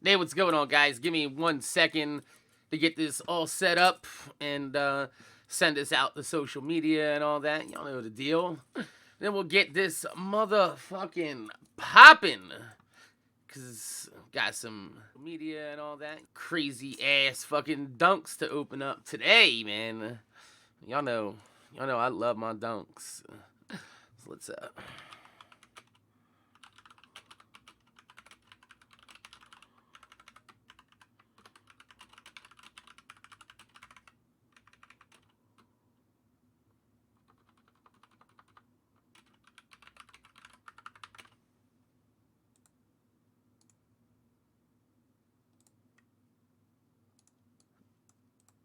Hey, what's going on, guys? Give me 1 second to get this all set up and send this out to social media and all that. Y'all know the deal. Then we'll get this motherfucking popping. Because got some media and all that. Crazy ass fucking dunks to open up today, man. Y'all know I love my dunks. So let's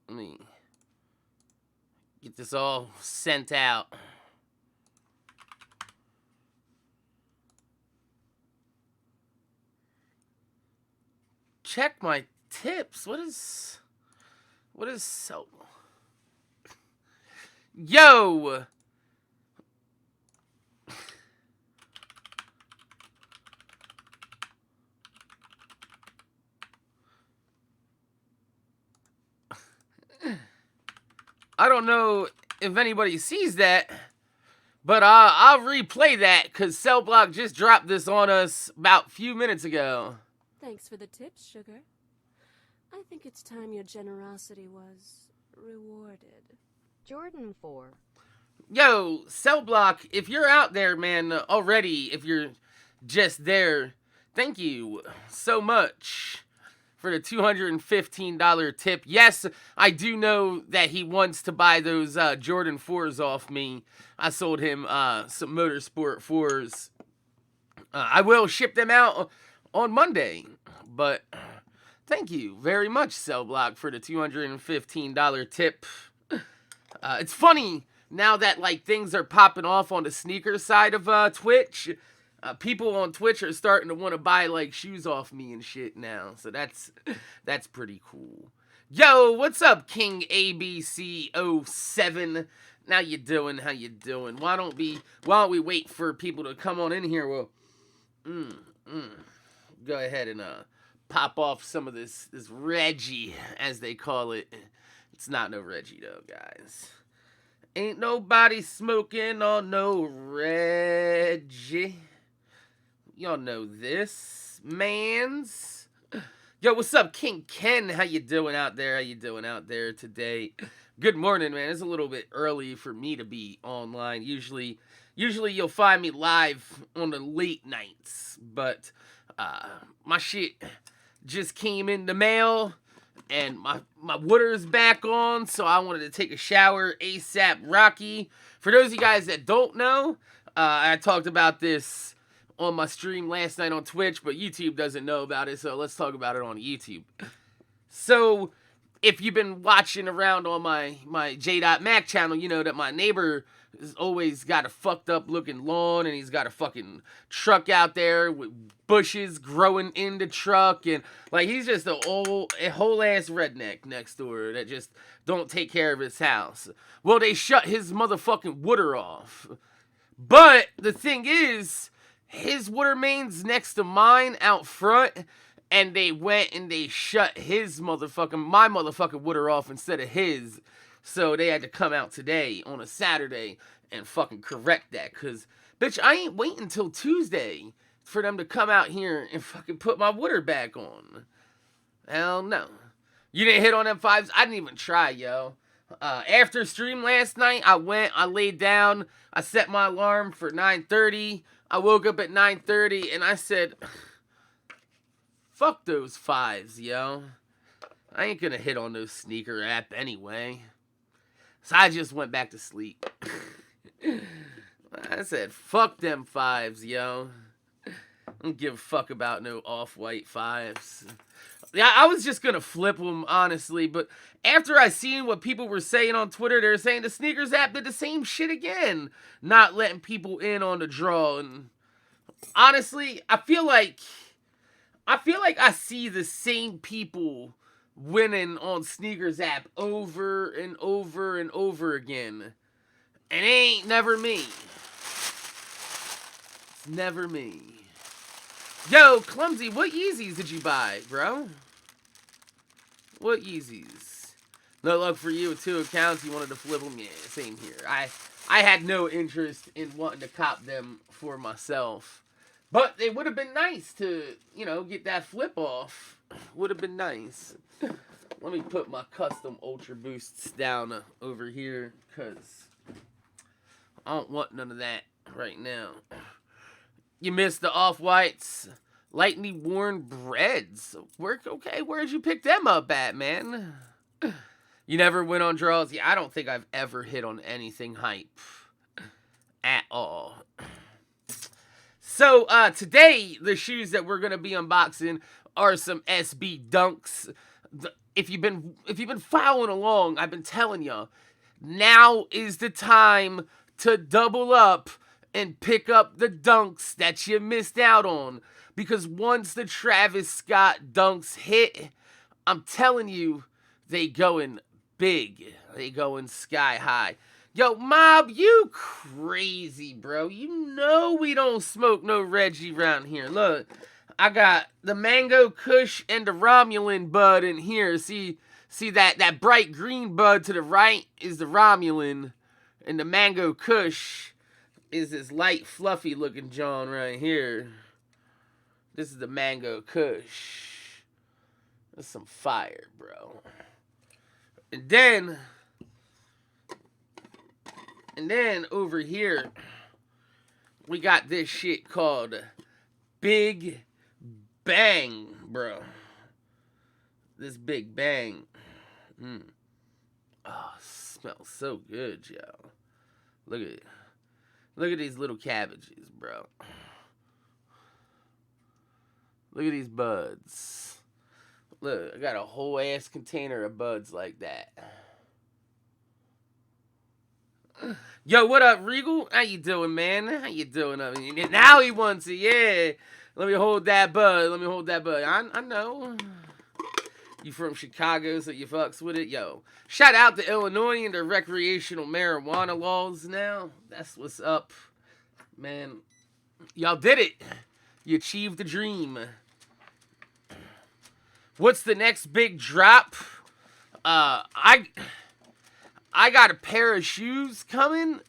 let me get this all sent out. Check my tips. What is so? Yo! I don't know if anybody sees that, but I'll replay that because Cellblock just dropped this on us about a few minutes ago. Thanks for the tips, sugar. I think it's time your generosity was rewarded. Jordan 4. Yo, Cellblock, if you're out there, man, already, if you're just there, thank you so much for the $215 tip. Yes, I do know that he wants to buy those Jordan 4s off me. I sold him some Motorsport 4s. I will ship them out on Monday, but thank you very much, Cellblock, for the $215 tip. It's funny now that like things are popping off on the sneaker side of Twitch. People on Twitch are starting to want to buy like shoes off me and shit now, so that's pretty cool. Yo, what's up, King ABC07? How you doing? How you doing? Why don't we wait for people to come on in here? Well, go ahead and pop off some of this Reggie, as they call it. It's not no Reggie though, guys. Ain't nobody smoking on no Reggie. Y'all know this, mans. Yo, what's up, King Ken? How you doing out there? How you doing out there today? Good morning, man. It's a little bit early for me to be online. Usually you'll find me live on the late nights, but my shit just came in the mail and my water's back on, so I wanted to take a shower ASAP Rocky. For those of you guys that don't know, I talked about this on my stream last night on Twitch, but YouTube doesn't know about it, so let's talk about it on YouTube. So, if you've been watching around on my J.Mac channel, you know that my neighbor has always got a fucked up looking lawn, and he's got a fucking truck out there with bushes growing in the truck, and like he's just a whole ass redneck next door that just don't take care of his house. Well, they shut his motherfucking water off. But the thing is, his water main's next to mine out front, and they went and they shut my motherfucking water off instead of his. So they had to come out today on a Saturday and fucking correct that. Cause, bitch, I ain't waiting until Tuesday for them to come out here and fucking put my water back on. Hell no. You didn't hit on them fives? I didn't even try, yo. After stream last night, I laid down, I set my alarm for 9:30. I woke up at 9:30 and I said, fuck those fives, yo. I ain't gonna hit on no sneaker app anyway. So I just went back to sleep. I said, fuck them fives, yo. I don't give a fuck about no off-white fives. Yeah, I was just gonna flip them, honestly, but after I seen what people were saying on Twitter, they're saying the sneakers app did the same shit again, not letting people in on the draw. And honestly, I feel like I see the same people winning on sneakers app over and over and over again, and it ain't never me. It's never me. Yo, Clumsy, what Yeezys did you buy, bro? What Yeezys? No luck for you with 2 accounts. You wanted to flip them? Yeah, same here. I had no interest in wanting to cop them for myself. But it would have been nice to, you know, get that flip off. Would have been nice. Let me put my custom Ultra Boosts down over here, because I don't want none of that right now. You missed the Off-Whites. Lightly worn breads. Okay, where'd you pick them up at, man? You never went on draws? Yeah, I don't think I've ever hit on anything hype. At all. So, today, the shoes that we're going to be unboxing are some SB Dunks. If you've been following along, I've been telling y'all, now is the time to double up and pick up the Dunks that you missed out on. Because once the Travis Scott Dunks hit, I'm telling you, they going big. They going sky high. Yo, Mob, you crazy, bro. You know we don't smoke no Reggie around here. Look, I got the Mango Kush and the Romulan bud in here. See that bright green bud to the right is the Romulan, and the Mango Kush is this light, fluffy looking John right here. This is the Mango Kush. That's some fire, bro. And then over here, we got this shit called Big Bang, bro. This Big Bang. Oh, smells so good, yo. Look at it. Look at these little cabbages, bro. Look at these buds. Look, I got a whole ass container of buds like that. Yo, what up, Regal? How you doing, man? How you doing? Now he wants it, yeah. Let me hold that bud. I know. You from Chicago, so you fucks with it? Yo, shout out to Illinois and their recreational marijuana laws now. That's what's up, man. Y'all did it. You achieved the dream. What's the next big drop? I got a pair of shoes coming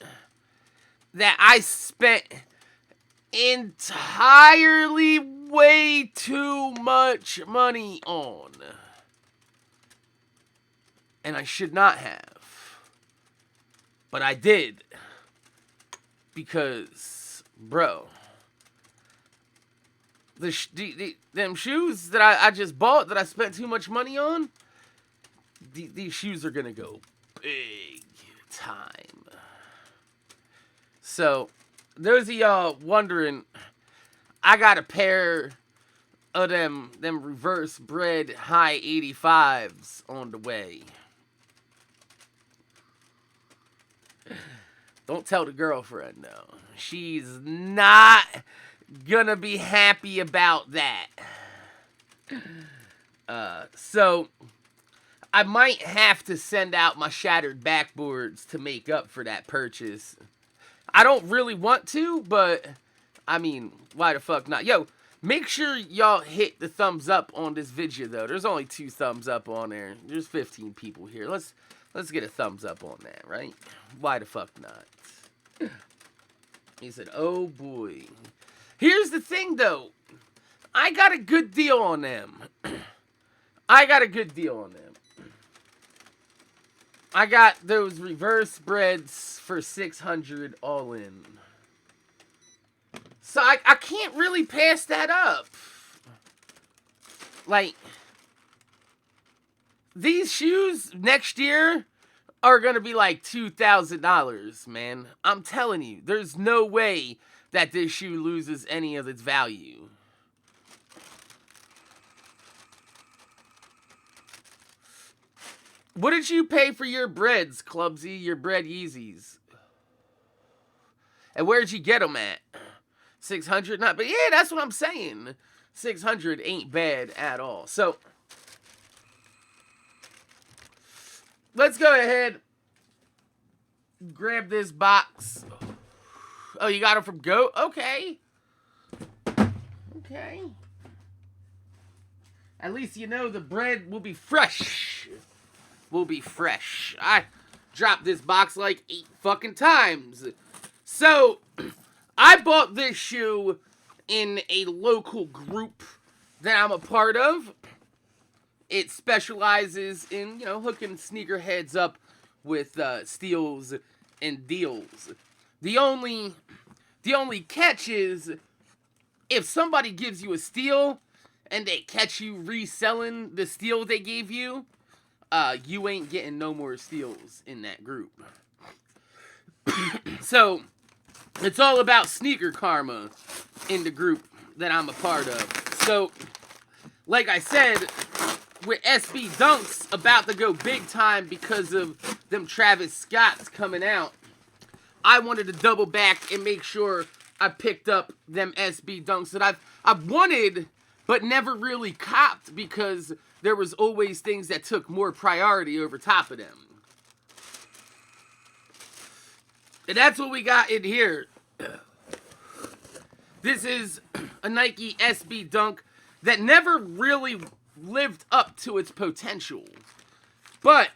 that I spent entirely way too much money on. And I should not have. But I did. Because, bro, them shoes that I just bought, that I spent too much money on, these shoes are going to go big time. So, those of y'all wondering, I got a pair of them reverse bred high 85s on the way. Don't tell the girlfriend, though. She's not gonna be happy about that. So I might have to send out my shattered backboards to make up for that purchase. I don't really want to, but I mean, why the fuck not? Yo, make sure y'all hit the thumbs up on this video, though. There's only 2 thumbs up on there. There's 15 people here. Let's get a thumbs up on that, right? Why the fuck not? He said, oh boy. Here's the thing, though. I got a good deal on them. I got those reverse breads for $600 all in. So I can't really pass that up. Like, these shoes next year are going to be like $2,000, man. I'm telling you, there's no way that this shoe loses any of its value. What did you pay for your breads, Clubsy? Your bread Yeezys? And where'd you get them at? 600? Not, but yeah, that's what I'm saying. 600 ain't bad at all. So, let's go ahead, grab this box. Oh, you got them from Goat? Okay. Okay. At least you know the bread will be fresh. Will be fresh. I dropped this box like 8 fucking times. So, I bought this shoe in a local group that I'm a part of. It specializes in, hooking sneakerheads up with steals and deals. The only catch is if somebody gives you a steal and they catch you reselling the steal they gave you, you ain't getting no more steals in that group. So, it's all about sneaker karma in the group that I'm a part of. So, like I said, with SB Dunks about to go big time because of them Travis Scotts coming out, I wanted to double back and make sure I picked up them SB Dunks that I've wanted but never really copped because there was always things that took more priority over top of them. And that's what we got in here. This is a Nike SB Dunk that never really lived up to its potential. But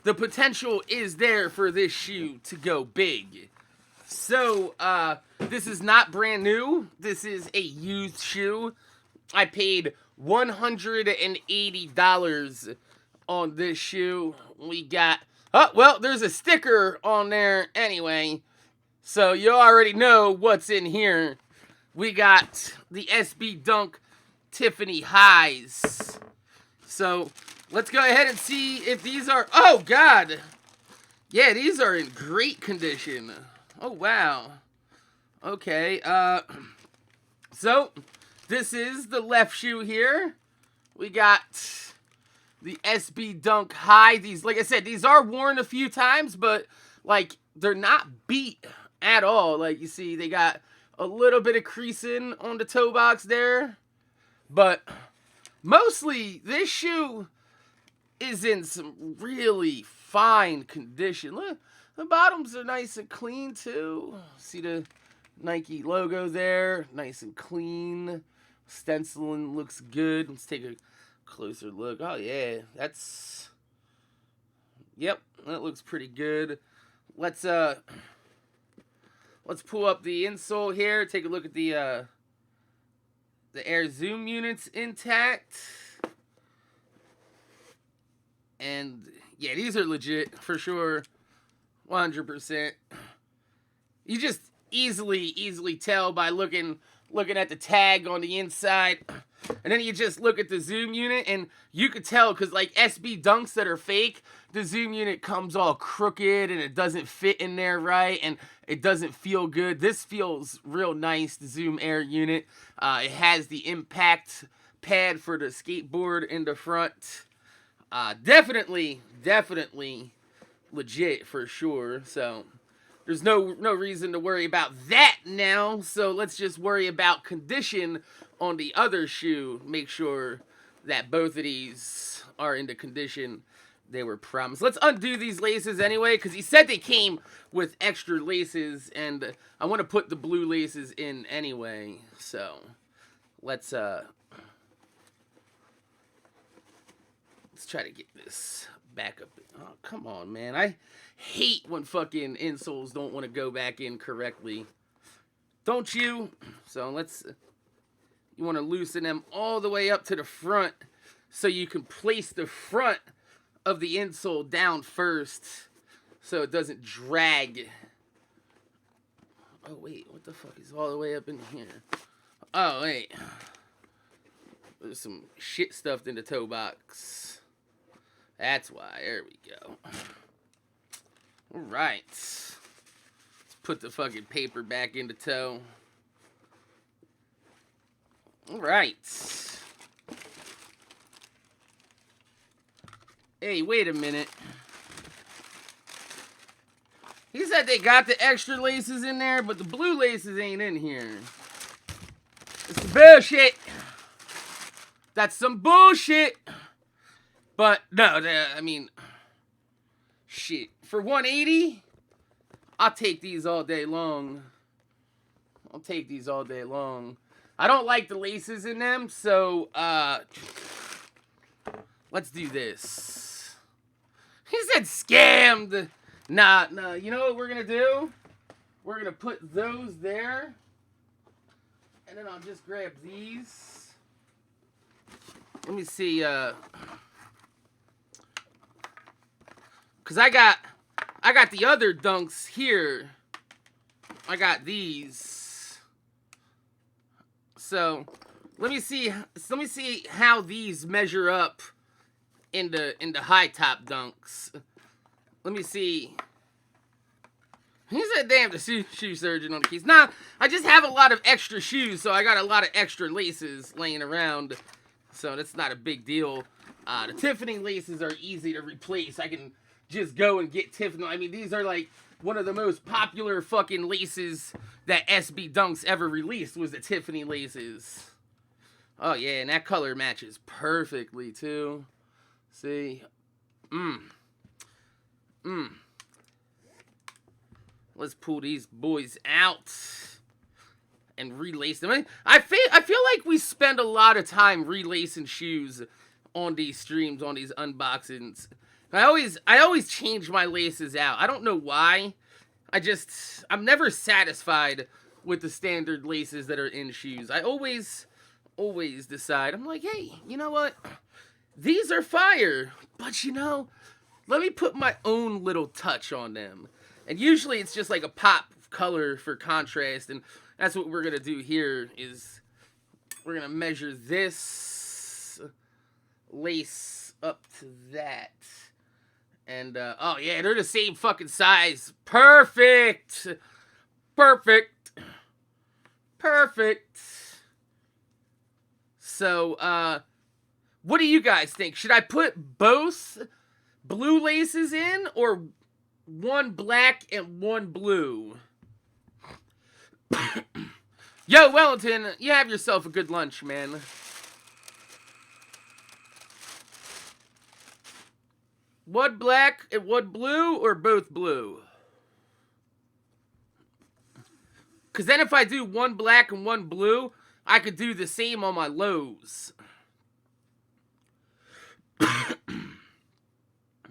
the potential is there for this shoe to go big. So, this is not brand new. This is a used shoe. I paid $180 on this shoe. We got... Oh, well, there's a sticker on there anyway. So, you already know what's in here. We got the SB Dunk Tiffany highs. So, let's go ahead and see if these are... Oh, God! Yeah, these are in great condition. Oh, wow. Okay, so, this is the left shoe here. We got the SB Dunk high. These, like I said, these are worn a few times, but, like, they're not beat at all. Like, you see, they got a little bit of creasing on the toe box there. But mostly, this shoe is in some really fine condition. Look, the bottoms are nice and clean, too. See the Nike logo there? Nice and clean. Stenciling looks good. Let's take a closer look. Oh, yeah. That's... Yep, that looks pretty good. Let's pull up the insole here. Take a look at the Air Zoom units intact. And, yeah, these are legit, for sure. 100%. You just easily tell by looking at the tag on the inside. And then you just look at the Zoom unit, and you could tell, because, like, SB Dunks that are fake, the Zoom unit comes all crooked, and it doesn't fit in there right, and it doesn't feel good. This feels real nice, the Zoom Air unit. It has the impact pad for the skateboard in the front. Definitely legit, for sure. So, there's no reason to worry about that now. So, let's just worry about condition on the other shoe. Make sure that both of these are in the condition they were promised. Let's undo these laces anyway, because he said they came with extra laces, and I want to put the blue laces in anyway. So, let's try to get this back up. Oh, come on, man. I hate when fucking insoles don't want to go back in correctly. Don't you? So, you want to loosen them all the way up to the front so you can place the front of the insole down first so it doesn't drag. Oh, wait. What the fuck is all the way up in here? Oh, wait. There's some shit stuffed in the toe box. That's why. There we go. Alright. Let's put the fucking paper back in the toe. Alright. Hey, wait a minute. He said they got the extra laces in there, but the blue laces ain't in here. It's some bullshit. That's some bullshit. But, no, I mean, shit. For 180, I'll take these all day long. I'll take these all day long. I don't like the laces in them, so let's do this. He said scammed. Nah, you know what we're gonna do? We're gonna put those there. And then I'll just grab these. Let me see, cause I got the other dunks here. I got these. So let me see how these measure up in the high top dunks. Let me see. He said, damn, the shoe surgeon on the keys. Nah, I just have a lot of extra shoes, so I got a lot of extra laces laying around. So that's not a big deal. The Tiffany laces are easy to replace. I can just go and get Tiffany. I mean, these are like one of the most popular fucking laces that SB Dunks ever released was the Tiffany laces. Oh, yeah, and that color matches perfectly, too. See? Let's pull these boys out and relace them. I feel like we spend a lot of time relacing shoes on these streams, on these unboxings. I always change my laces out. I don't know why. I'm never satisfied with the standard laces that are in shoes. I always decide, I'm like, hey, you know what? These are fire, but you know, let me put my own little touch on them. And usually it's just like a pop color for contrast, and that's what we're gonna do here. Is we're gonna measure this lace up to that, and oh yeah, they're the same fucking size. Perfect. So what do you guys think? Should I put both blue laces in, or one black and one blue? Yo, Wellington, you have yourself a good lunch, man. One black and one blue, or both blue? Because then if I do one black and one blue, I could do the same on my lows.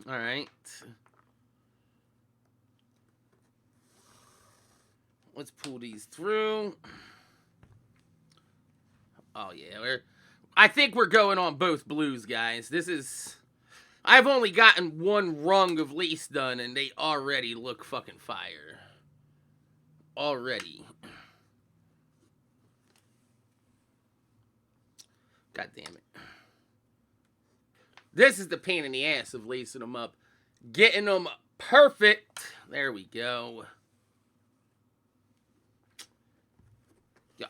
Alright. Let's pull these through. Oh, yeah. I think we're going on both blues, guys. I've only gotten one rung of lace done, and they already look fucking fire. Already. God damn it. This is the pain in the ass of lacing them up. Getting them perfect. There we go.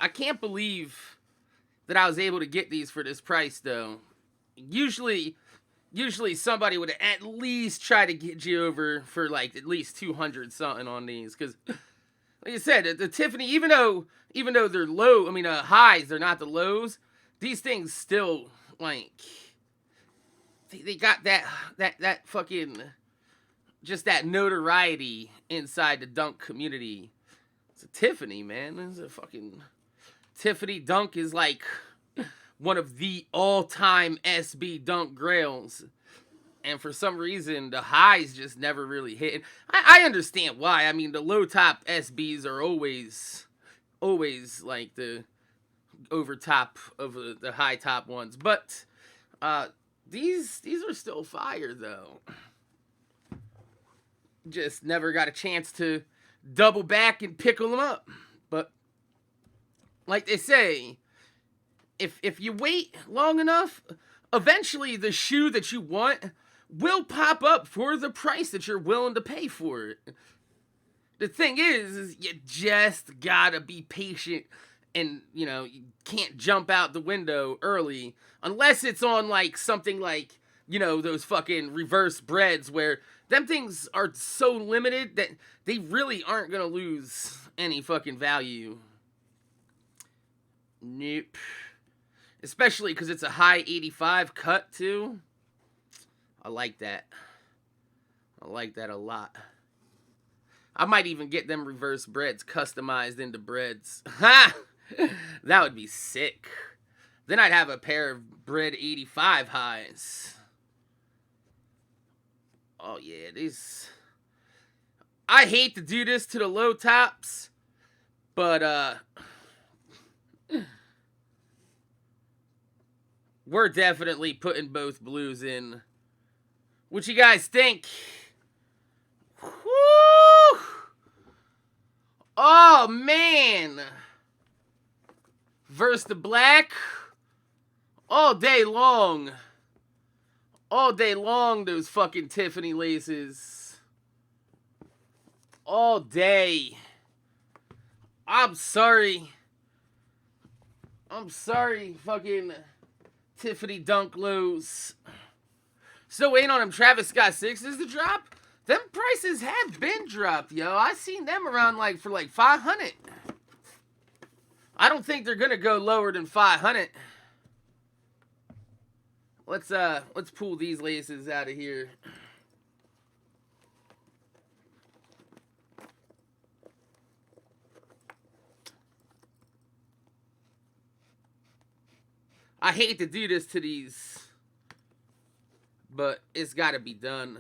I can't believe that I was able to get these for this price, though. Usually somebody would at least try to get you over for like at least 200 something on these, because like I said, the Tiffany, even though they're low, I mean highs, they're not the lows. These things still like they got that fucking just that notoriety inside the dunk community. It's a Tiffany, man. It's a fucking Tiffany dunk is like one of the all-time SB dunk grails. And for some reason, the highs just never really hit. I understand why. I mean, the low-top SBs are always like the over-top of the high-top ones. But these are still fire, though. Just never got a chance to double back and pickle them up. But like they say, if you wait long enough, eventually the shoe that you want will pop up for the price that you're willing to pay for it. The thing is you just gotta be patient, and you know, you can't jump out the window early unless it's on like something like, you know, those fucking reverse breads where them things are so limited that they really aren't gonna lose any fucking value. Nope. Especially because it's a high 85 cut, too. I like that. I like that a lot. I might even get them reverse breads customized into breads. Ha! That would be sick. Then I'd have a pair of Bred 85 highs. Oh, yeah, these... I hate to do this to the low tops, but, we're definitely putting both blues in. What you guys think? Woo! Oh, man! Versus the black. All day long. All day long, those fucking Tiffany laces. All day. I'm sorry. I'm sorry, fucking Tiffany Dunk Lows. Still waiting on them Travis Scott 6s to drop? Them prices have been dropped, yo. I seen them around for like 500. I don't think they're gonna go lower than 500. Let's pull these laces out of here. I hate to do this to these, but it's gotta be done.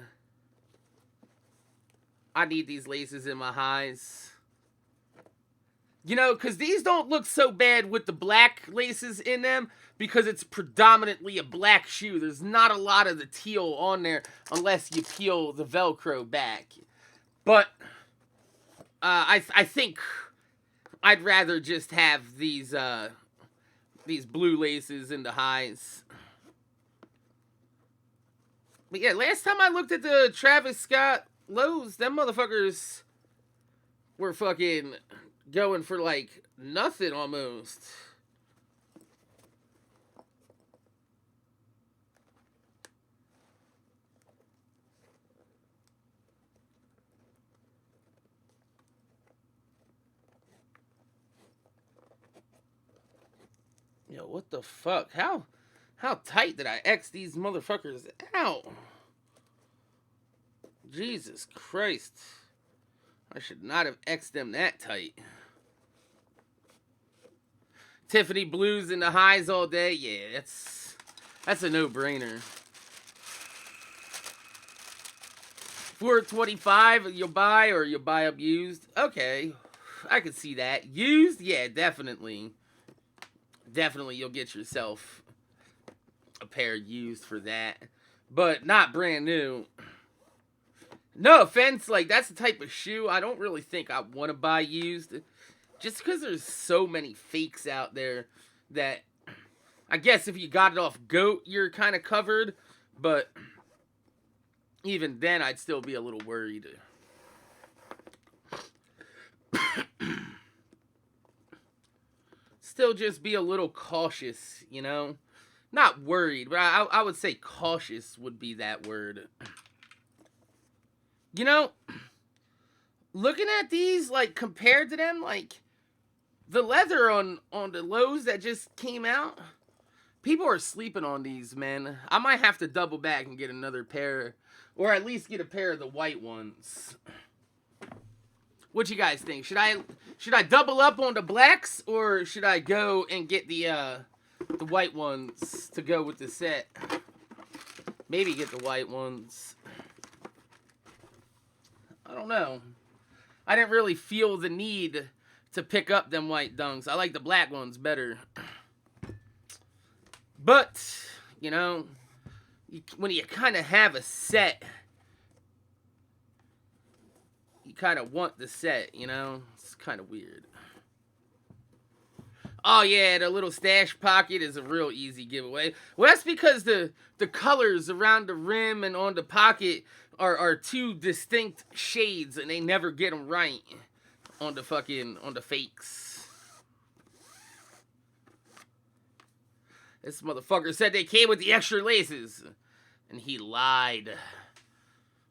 I need these laces in my highs. You know, because these don't look so bad with the black laces in them because it's predominantly a black shoe. There's not a lot of the teal on there unless you peel the Velcro back. But I think I'd rather just have these blue laces in the highs. But yeah, last time I looked at the Travis Scott lows, them motherfuckers were fucking going for like nothing almost. Yo, what the fuck? How tight did I X these motherfuckers out? Jesus Christ. I should not have X'd them that tight. Tiffany blues in the highs all day. Yeah, that's a no-brainer. 425 you'll buy or you'll buy up used. Okay, I could see that. Used? Yeah, definitely. Definitely you'll get yourself a pair used for that. But not brand new. No offense, like that's the type of shoe I don't really think I want to buy used. Just because there's so many fakes out there that I guess if you got it off GOAT, you're kind of covered. But even then, I'd still be a little worried. Still just be a little cautious, you know? Not worried, but I would say cautious would be that word. You know, looking at these, like, compared to them, like, the leather on the lows that just came out, people are sleeping on these, man. I might have to double back and get another pair, or at least get a pair of the white ones. What you guys think? Should I double up on the blacks, or should I go and get the white ones to go with the set? Maybe get the white ones. I don't know. I didn't really feel the need to pick up them white dunks. I like the black ones better. But, you know, when you kind of have a set, you kind of want the set, you know? It's kind of weird. Oh, yeah, the little stash pocket is a real easy giveaway. Well, that's because the colors around the rim and on the pocket are two distinct shades, and they never get them right on the fakes. This motherfucker said they came with the extra laces, and he lied.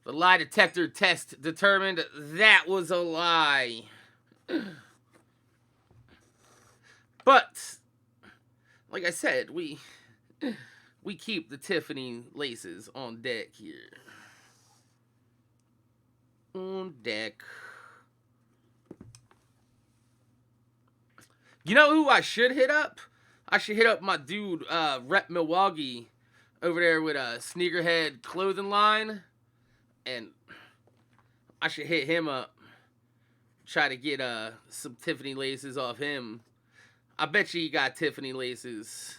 The lie detector test determined that was a lie. But, like I said, we keep the Tiffany laces on deck here. On deck. You know who I should hit up? I should hit up my dude, Rep Milwaukee, over there with a sneakerhead clothing line, and I should hit him up. Try to get some Tiffany laces off him. I bet you he got Tiffany laces.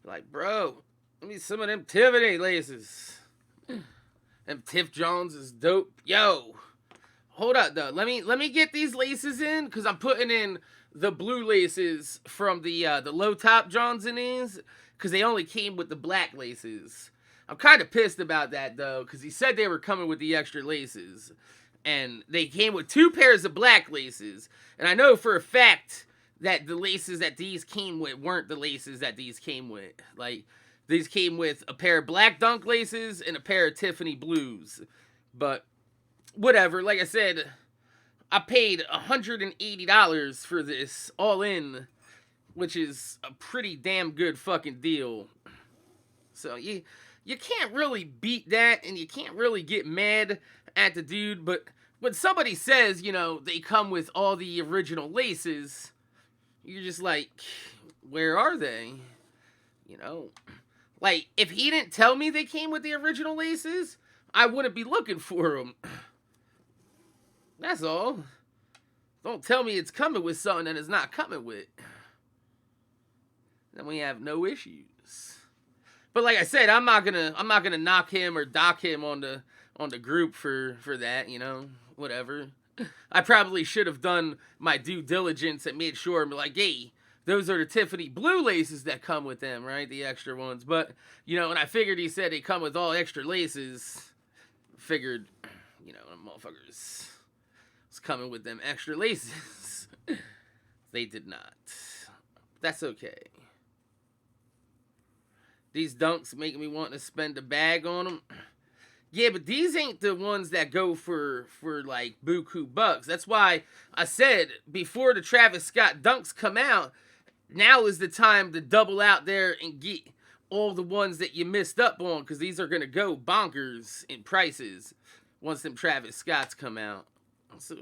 Like, bro, let me some of them Tiffany laces. Them Tiff Jones is dope. Yo, hold up though. Let me get these laces in, cause I'm putting in the blue laces from the low top Johns in these, cause they only came with the black laces. I'm kind of pissed about that though, cause he said they were coming with the extra laces, and they came with 2 pairs of black laces, and I know for a fact that the laces that these came with weren't the laces that these came with. Like, these came with a pair of black Dunk laces and a pair of Tiffany blues. But whatever, like I said, I paid $180 for this all in, which is a pretty damn good fucking deal. So you can't really beat that, and you can't really get mad at the dude. But when somebody says, you know, they come with all the original laces, you're just like, where are they? You know, like, if he didn't tell me they came with the original laces, I wouldn't be looking for them. That's all. Don't tell me it's coming with something that it's not coming with. Then we have no issues. But like I said, I'm not gonna knock him or dock him on the group for that, you know, whatever. I probably should have done my due diligence and made sure, like, hey, those are the Tiffany blue laces that come with them, right? The extra ones. But, you know, when I figured he said they come with all extra laces, figured, you know, them motherfuckers was coming with them extra laces. They did not. That's okay. These dunks make me want to spend a bag on them. Yeah, but these ain't the ones that go for like buku bucks. That's why I said before the Travis Scott dunks come out, now is the time to double out there and get all the ones that you missed up on, because these are going to go bonkers in prices once them Travis Scotts come out. So,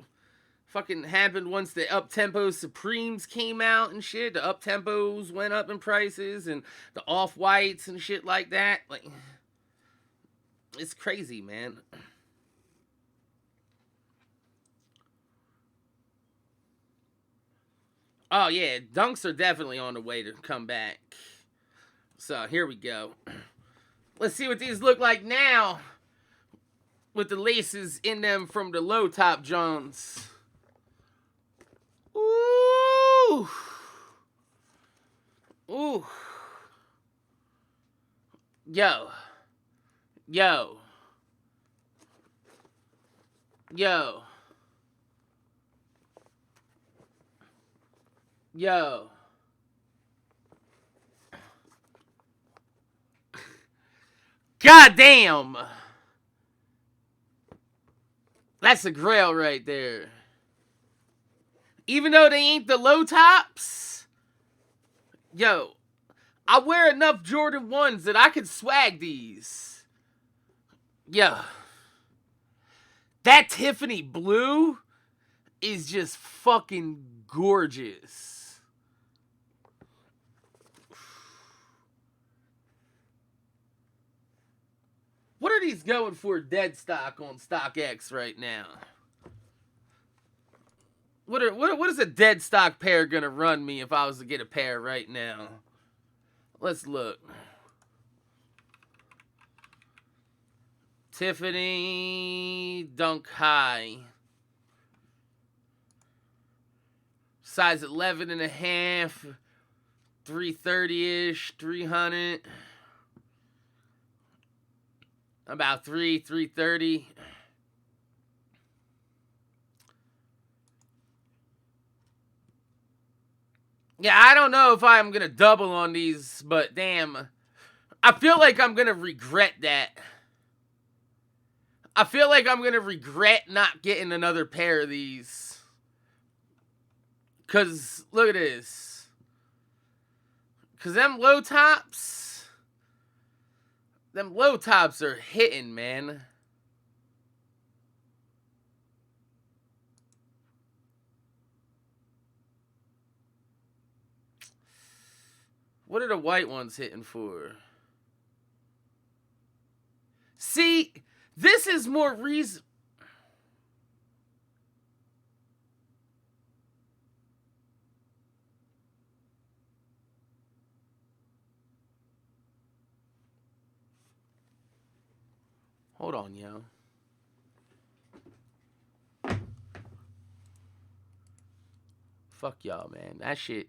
fucking happened once the up-tempo Supremes came out and shit. The up-tempos went up in prices, and the off-whites and shit like that. Like, it's crazy, man. Oh, yeah, dunks are definitely on the way to come back. So, here we go. Let's see what these look like now with the laces in them from the low top Johns. Ooh. Ooh. Yo. Yo. Yo. Yo. God damn. That's a grail right there. Even though they ain't the low tops, yo, I wear enough Jordan 1s that I could swag these. Yo. That Tiffany blue is just fucking gorgeous. What are these going for dead stock on StockX right now? What is a dead stock pair gonna run me if I was to get a pair right now? Let's look. Tiffany Dunk High. Size 11 and a half. 330-ish, 300. About 330. Yeah, I don't know if I'm going to double on these, but damn. I feel like I'm going to regret that. I feel like I'm going to regret not getting another pair of these. Because, look at this. Because them low tops are hitting, man. What are the white ones hitting for? See, this is more reason. Hold on, yo. Fuck y'all, man. That shit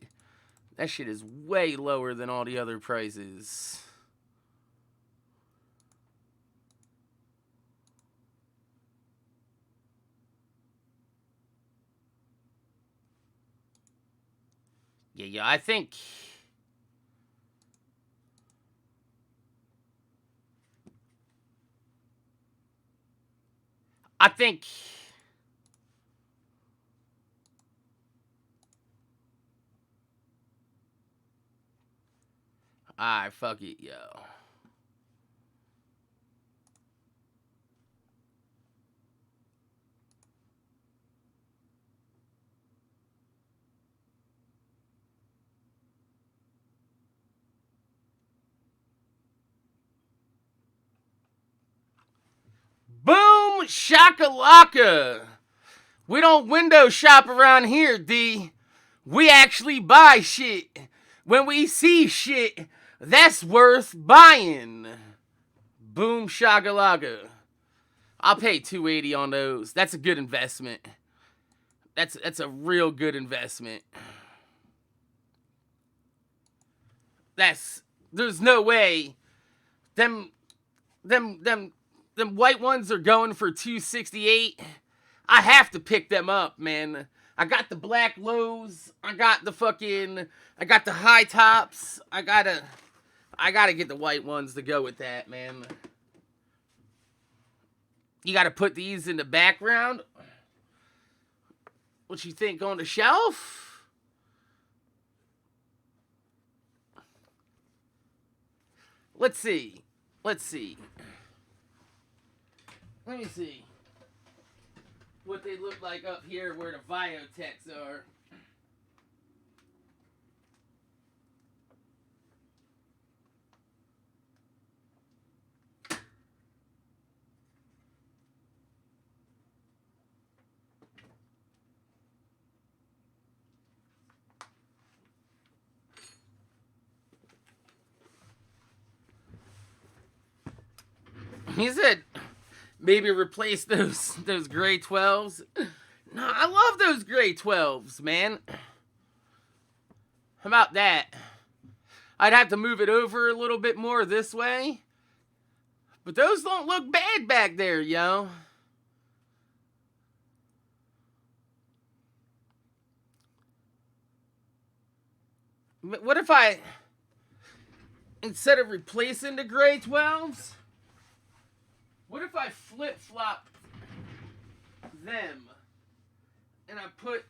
is way lower than all the other prices. Yeah, I think alright, fuck it, yo. Boom shakalaka. We don't window shop around here, D. We actually buy shit. When we see shit that's worth buying. Boom shakalaka. I'll pay $280 on those. That's a good investment. That's a real good investment. There's no way them white ones are going for $268. I have to pick them up, man. I got the black lows. I got the high tops. I gotta get the white ones to go with that, man. You gotta put these in the background. What you think on the shelf? Let's see. Let me see what they look like up here where the Biotechs are. He said maybe replace those gray 12s. No, I love those gray 12s, man. How about that? I'd have to move it over a little bit more this way. But those don't look bad back there, yo. What if I, instead of replacing the gray 12s, what if I flip-flop them and I put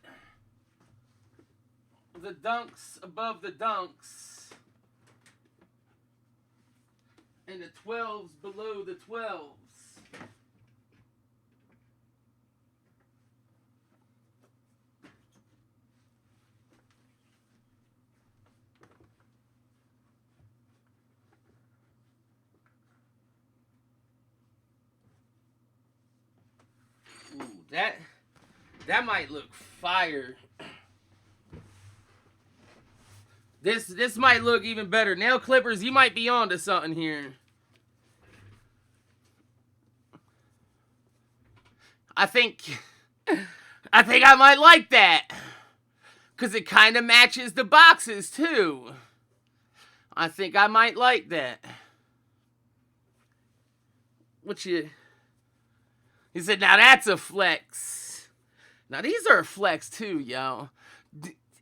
the dunks above the dunks and the 12s below the 12s? Ooh, that might look fire. This might look even better. Nail clippers, you might be onto something here. I think I might like that. Cause it kind of matches the boxes too. I think I might like that. He said, now that's a flex. Now these are a flex too, yo.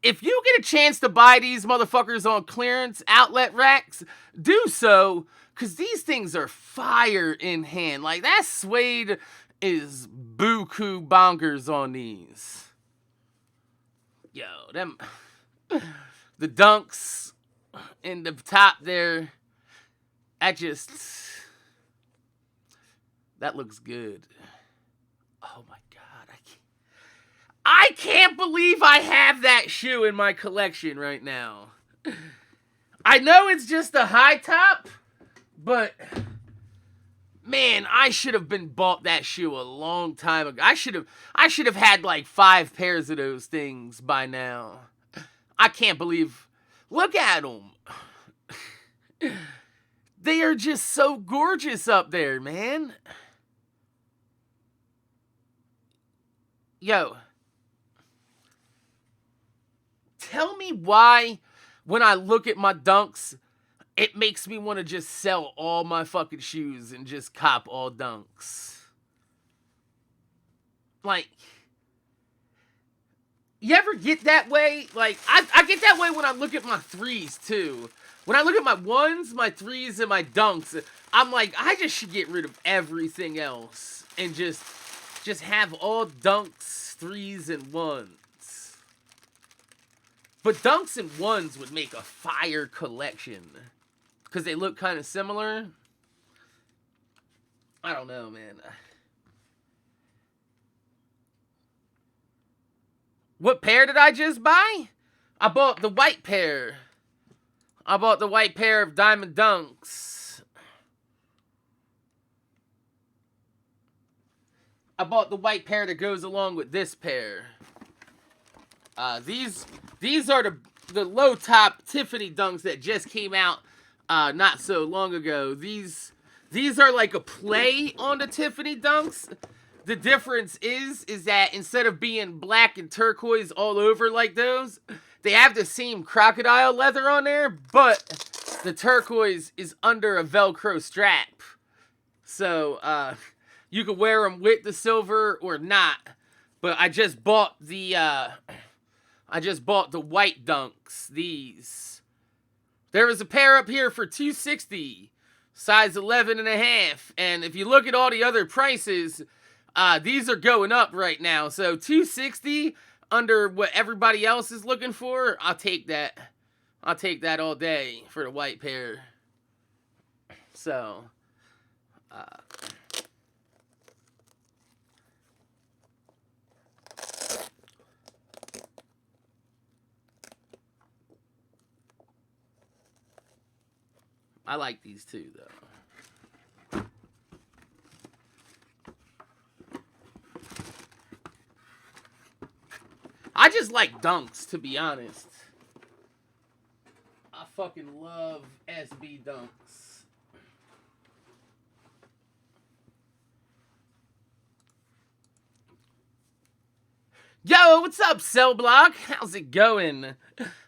If you get a chance to buy these motherfuckers on clearance outlet racks, do so, because these things are fire in hand. Like, that suede is buku bonkers on these. Yo, them, the dunks in the top there, that looks good. Oh my God, I can't believe I have that shoe in my collection right now. I know it's just a high top, but man, I should have been bought that shoe a long time ago. I should have had like 5 pairs of those things by now. I can't believe. Look at them. They are just so gorgeous up there, man. Yo. Tell me why when I look at my Dunks, it makes me want to just sell all my fucking shoes and just cop all Dunks. Like, you ever get that way? Like, I get that way when I look at my 3s, too. When I look at my 1s, my 3s, and my Dunks, I'm like, I just should get rid of everything else and just have all Dunks, 3s, and 1s. But Dunks and 1s would make a fire collection. Because they look kind of similar. I don't know, man. What pair did I just buy? I bought the white pair. I bought the white pair of Diamond Dunks. I bought the white pair that goes along with this pair. These are the low top Tiffany Dunks that just came out not so long ago. These are like a play on the Tiffany Dunks. The difference is that instead of being black and turquoise all over like those, they have the same crocodile leather on there, but the turquoise is under a Velcro strap. So, you can wear them with the silver or not. But I just bought the white Dunks. These. There was a pair up here for $260, size 11.5. And if you look at all the other prices, these are going up right now. So $260 under what everybody else is looking for, I'll take that. I'll take that all day for the white pair. So, I like these too, though. I just like Dunks, to be honest. I fucking love SB Dunks. Yo, what's up, Cell Block? How's it going?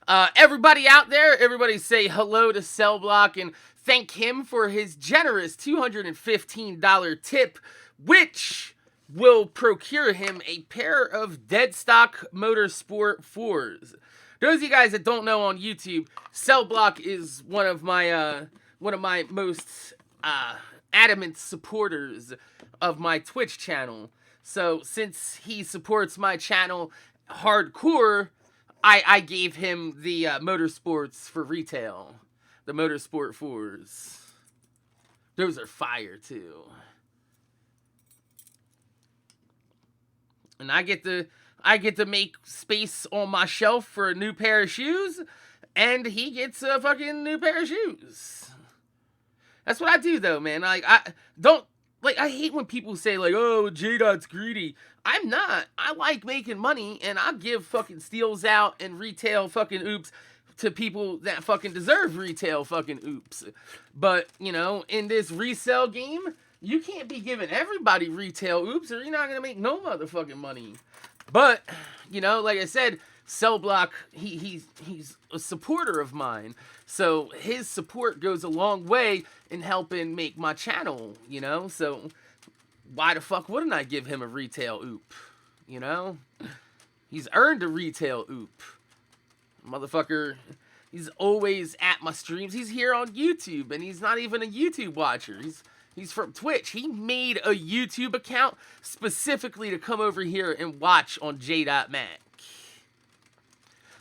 Everybody out there, everybody say hello to Cell Block and thank him for his generous $215 tip, which will procure him a pair of Deadstock Motorsport 4s. Those of you guys that don't know on YouTube, Cell Block is one of my most adamant supporters of my Twitch channel. So since he supports my channel hardcore, I gave him the Motorsports for retail. The Motorsport 4s. Those are fire too. And I get to make space on my shelf for a new pair of shoes, and he gets a fucking new pair of shoes. That's what I do though, man. I hate when people say like, oh, J-Dot's greedy. I'm not. I like making money, and I give fucking steals out and retail fucking oops to people that fucking deserve retail fucking oops. But, you know, in this resale game, you can't be giving everybody retail oops or you're not going to make no motherfucking money. But, you know, like I said, Cell Block, he's a supporter of mine. So his support goes a long way in helping make my channel, you know? So why the fuck wouldn't I give him a retail oop? You know? He's earned a retail oop. Motherfucker, he's always at my streams. He's here on YouTube, and he's not even a YouTube watcher. He's from Twitch. He made a YouTube account specifically to come over here and watch on J.Mac.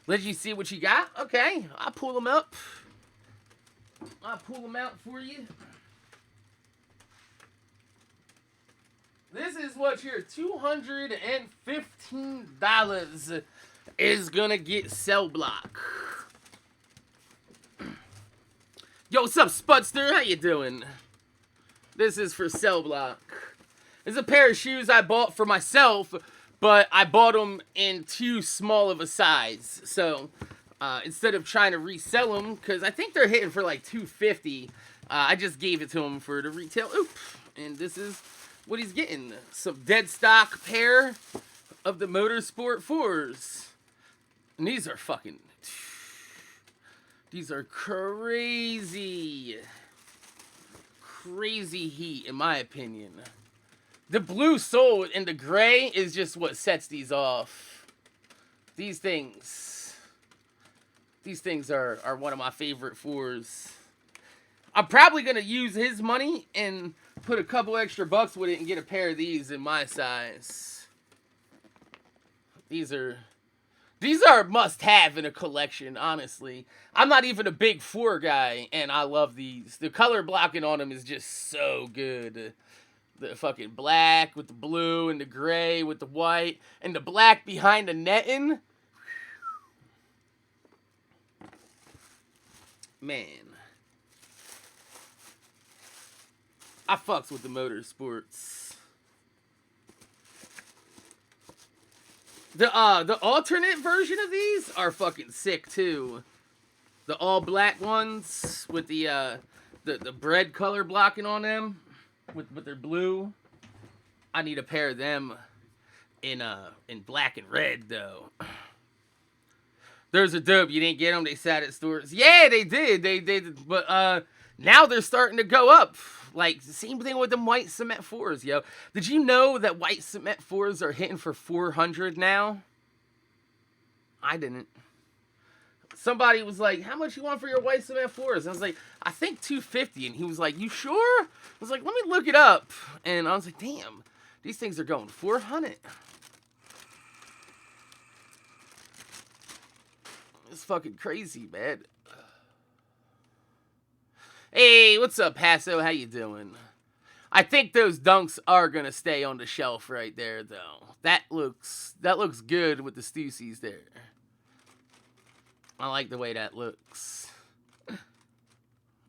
Let you see what you got? Okay, I'll pull them up. I'll pull them out for you. This is what your $215 is gonna get Cell Block. Yo, what's up, Spudster? How you doing? This is for Cell Block. This is a pair of shoes I bought for myself, but I bought them in too small of a size. So, instead of trying to resell them, because I think they're hitting for like $250, I just gave it to him for the retail. Oop. And this is what he's getting. Some dead stock pair of the Motorsport 4s. And these are fucking... These are crazy. Crazy heat, in my opinion. The blue sole and the gray is just what sets these off. These things are one of my favorite 4s. I'm probably going to use his money and put a couple extra bucks with it and get a pair of these in my size. These are a must-have in a collection, honestly. I'm not even a big 4 guy, and I love these. The color blocking on them is just so good. The fucking black with the blue and the gray with the white, and the black behind the netting. Man. I fucks with the Motorsports. The alternate version of these are fucking sick too. The all black ones with the bread color blocking on them with their blue. I need a pair of them in black and red though. Those are dope. You didn't get them. They sat at stores. Yeah, they did. They did. But now they're starting to go up. Like, same thing with them white cement 4s, yo. Did you know that white cement 4s are hitting for $400 now? I didn't. Somebody was like, how much you want for your white cement 4s? And I was like, I think $250. And he was like, you sure? I was like, let me look it up. And I was like, damn, these things are going $400. It's fucking crazy, man. Hey, what's up, Paso? How you doing? I think those dunks are gonna stay on the shelf right there, though. That looks good with the Stussies there. I like the way that looks.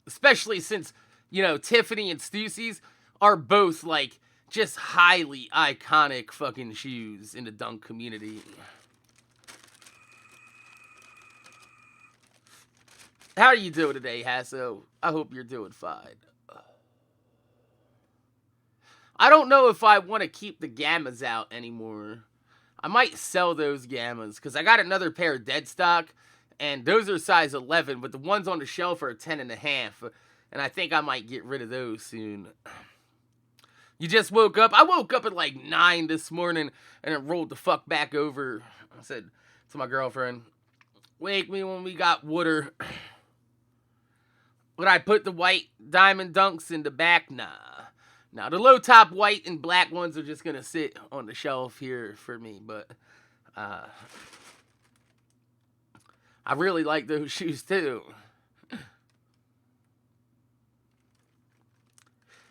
Especially since, you know, Tiffany and Stussies are both, like, just highly iconic fucking shoes in the dunk community. How are you doing today, Hasso? I hope you're doing fine. I don't know if I want to keep the Gammas out anymore. I might sell those Gammas, because I got another pair of dead stock, and those are size 11, but the ones on the shelf are 10.5, and I think I might get rid of those soon. You just woke up? I woke up at like 9 this morning, and it rolled the fuck back over. I said to my girlfriend, wake me when we got water. Would I put the white diamond dunks in the back? Nah. Now, the low top white and black ones are just going to sit on the shelf here for me. But I really like those shoes too.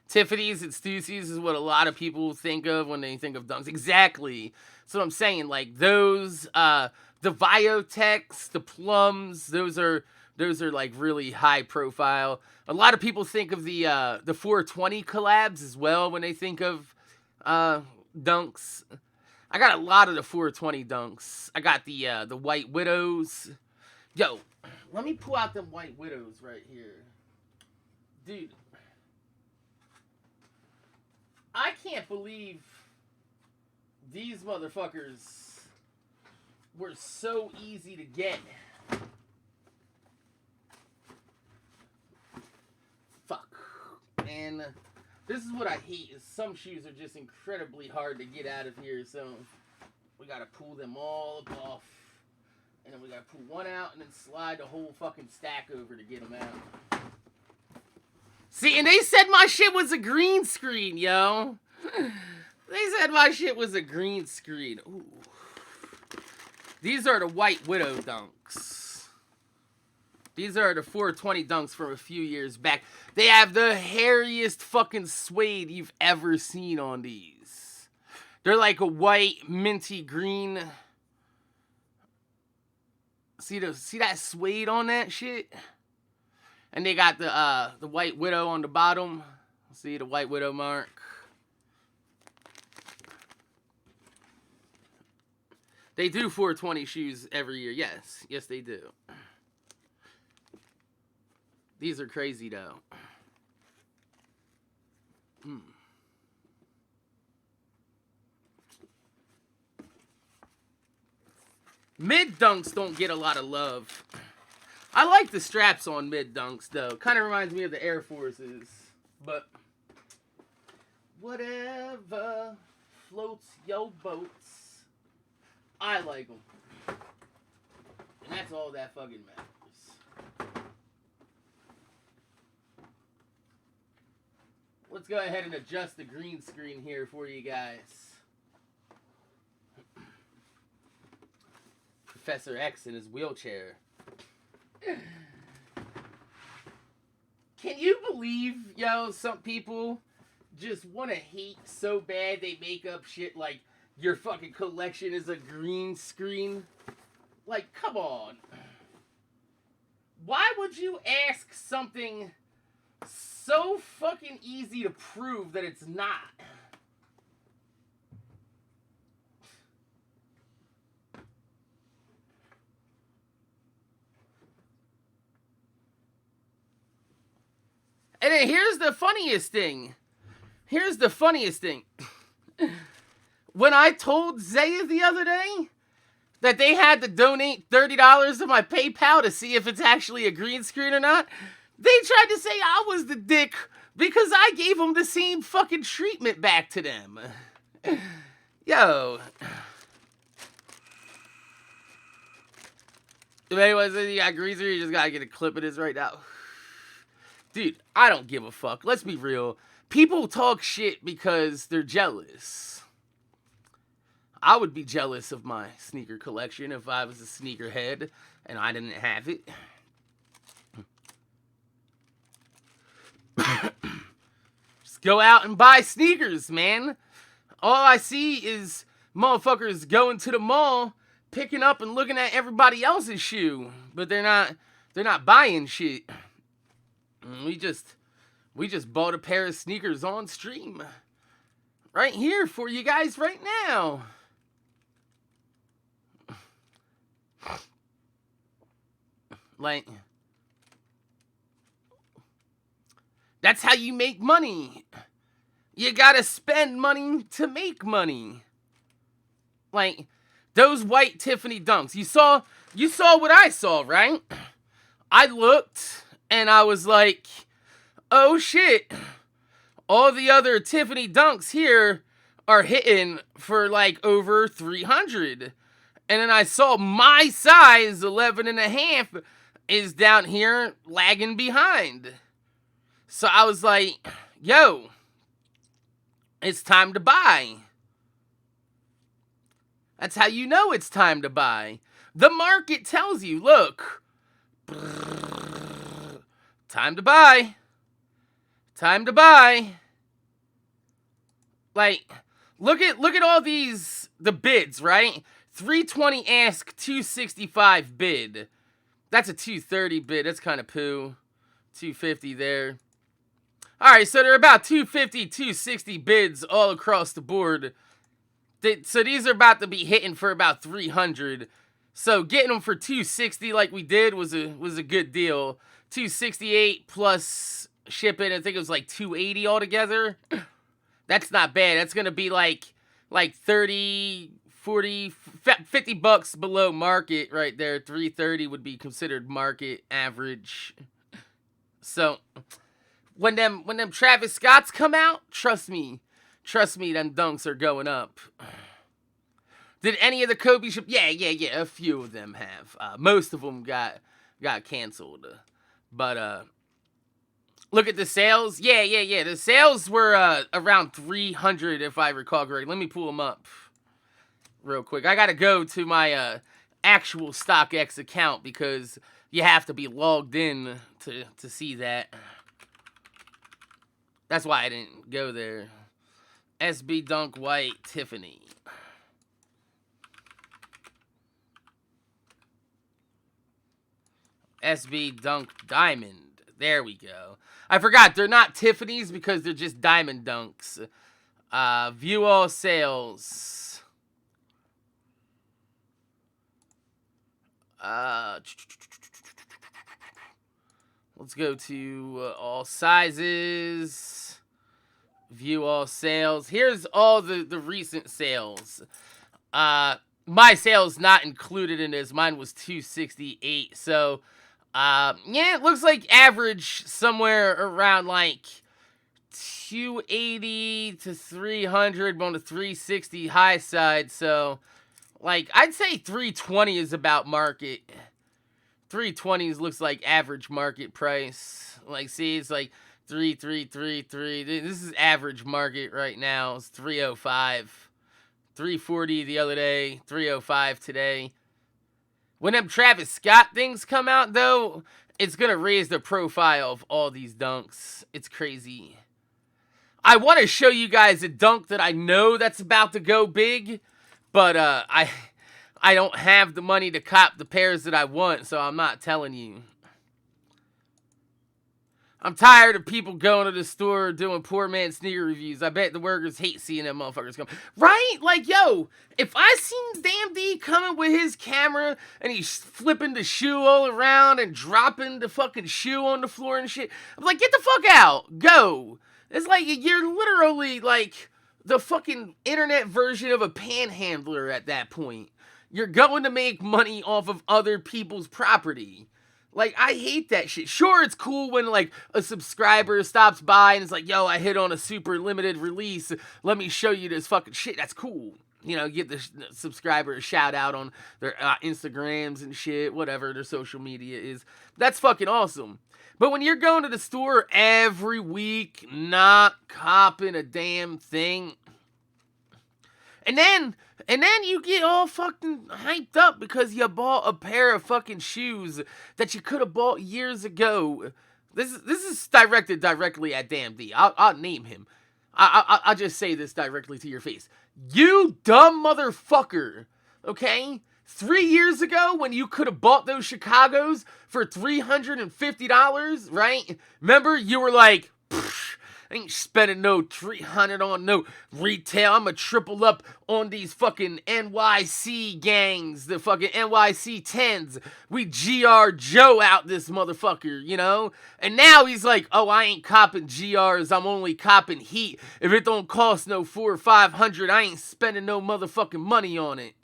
Tiffany's and Stussies is what a lot of people think of when they think of dunks. Exactly. So I'm saying, like, those, the Viotechs, the Plums, those are like really high profile. A lot of people think of the 420 collabs as well when they think of dunks. I got a lot of the 420 dunks. I got the White Widows. Yo, let me pull out them White Widows right here. Dude, I can't believe these motherfuckers were so easy to get. And this is what I hate, is some shoes are just incredibly hard to get out of here, so we gotta pull them all off, and then we gotta pull one out and then slide the whole fucking stack over to get them out. See, and they said my shit was a green screen, yo. They said my shit was a green screen. Ooh. These are the White Widow dunks. These are the 420 dunks from a few years back. They have the hairiest fucking suede you've ever seen on these. They're like a white, minty green. See that suede on that shit? And they got the White Widow on the bottom. See the White Widow mark. They do 420 shoes every year. Yes. Yes, they do. These are crazy, though. Mid dunks don't get a lot of love. I like the straps on mid dunks, though. Kind of reminds me of the Air Forces. But whatever floats your boats, I like them. And that's all that fucking matters. Let's go ahead and adjust the green screen here for you guys. Professor X in his wheelchair. Can you believe, yo, some people just want to hate so bad they make up shit like your fucking collection is a green screen? Like, come on. Why would you ask something so fucking easy to prove that it's not? And then here's the funniest thing. When I told Zaya the other day that they had to donate $30 to my PayPal to see if it's actually a green screen or not, they tried to say I was the dick because I gave them the same fucking treatment back to them. Yo. If anyone says you got greaser, you just gotta get a clip of this right now. Dude, I don't give a fuck. Let's be real. People talk shit because they're jealous. I would be jealous of my sneaker collection if I was a sneakerhead and I didn't have it. Just go out and buy sneakers, man. All I see is motherfuckers going to the mall, picking up and looking at everybody else's shoe, but they're not buying shit. We just bought a pair of sneakers on stream. Right here for you guys right now. Like, that's how you make money. You gotta spend money to make money. Like, those white Tiffany dunks. You saw what I saw, right? I looked and I was like, oh shit. All the other Tiffany dunks here are hitting for like over 300. And then I saw my size 11 and a half is down here lagging behind. So I was like, yo, it's time to buy. That's how you know it's time to buy. The market tells you, look, time to buy. Time to buy. Like, look at all these, the bids, right? 320 ask, 265 bid. That's a 230 bid. That's kind of poo. 250 there. Alright, so they're about 250, 260 bids all across the board. So these are about to be hitting for about 300. So getting them for 260 like we did was a good deal. 268 plus shipping, I think it was like 280 altogether. That's not bad. That's going to be like 30, 40, 50 bucks below market right there. 330 would be considered market average. So when them Travis Scotts come out, trust me, them dunks are going up. Did any of the Kobe ship? Yeah, a few of them have. Most of them got canceled. But look at the sales. Yeah. The sales were around 300 if I recall correctly. Let me pull them up real quick. I got to go to my actual StockX account because you have to be logged in to see that. That's why I didn't go there. SB Dunk White Tiffany. SB Dunk Diamond. There we go. I forgot, they're not Tiffany's because they're just diamond dunks. View all sales. Let's go to all sizes. View all sales. Here's all the recent sales. My sales not included in this. Mine was $268. So, yeah, it looks like average somewhere around like 280 to 300 on the 360 high side. So, like, I'd say 320 is about market. 320s looks like average market price. Like, see, it's like 3333. This is average market right now. It's 305. 340 the other day, 305 today. When them Travis Scott things come out, though, it's going to raise the profile of all these dunks. It's crazy. I want to show you guys a dunk that I know that's about to go big, but I don't have the money to cop the pairs that I want, so I'm not telling you. I'm tired of people going to the store doing poor man sneaker reviews. I bet the workers hate seeing them motherfuckers come. Right? Like, yo, if I seen Damn D coming with his camera and he's flipping the shoe all around and dropping the fucking shoe on the floor and shit, I'm like, get the fuck out. Go. It's like you're literally like the fucking internet version of a panhandler at that point. You're going to make money off of other people's property. Like, I hate that shit. Sure, it's cool when, like, a subscriber stops by and is like, yo, I hit on a super limited release. Let me show you this fucking shit. That's cool. You know, give the subscriber a shout out on their Instagrams and shit, whatever their social media is. That's fucking awesome. But when you're going to the store every week, not copping a damn thing, and then you get all fucking hyped up because you bought a pair of fucking shoes that you could have bought years ago. This is directed directly at Damn D. I'll name him. I'll just say this directly to your face. You dumb motherfucker. Okay? 3 years ago when you could have bought those Chicagos for $350, right? Remember, you were like, I ain't spending no $300 on no retail. I'm gonna triple up on these fucking NYC gangs, the fucking NYC 10s. We GR Joe out this motherfucker, you know? And now he's like, oh, I ain't copping GRs. I'm only copping heat. If it don't cost no $400 or $500, I ain't spending no motherfucking money on it.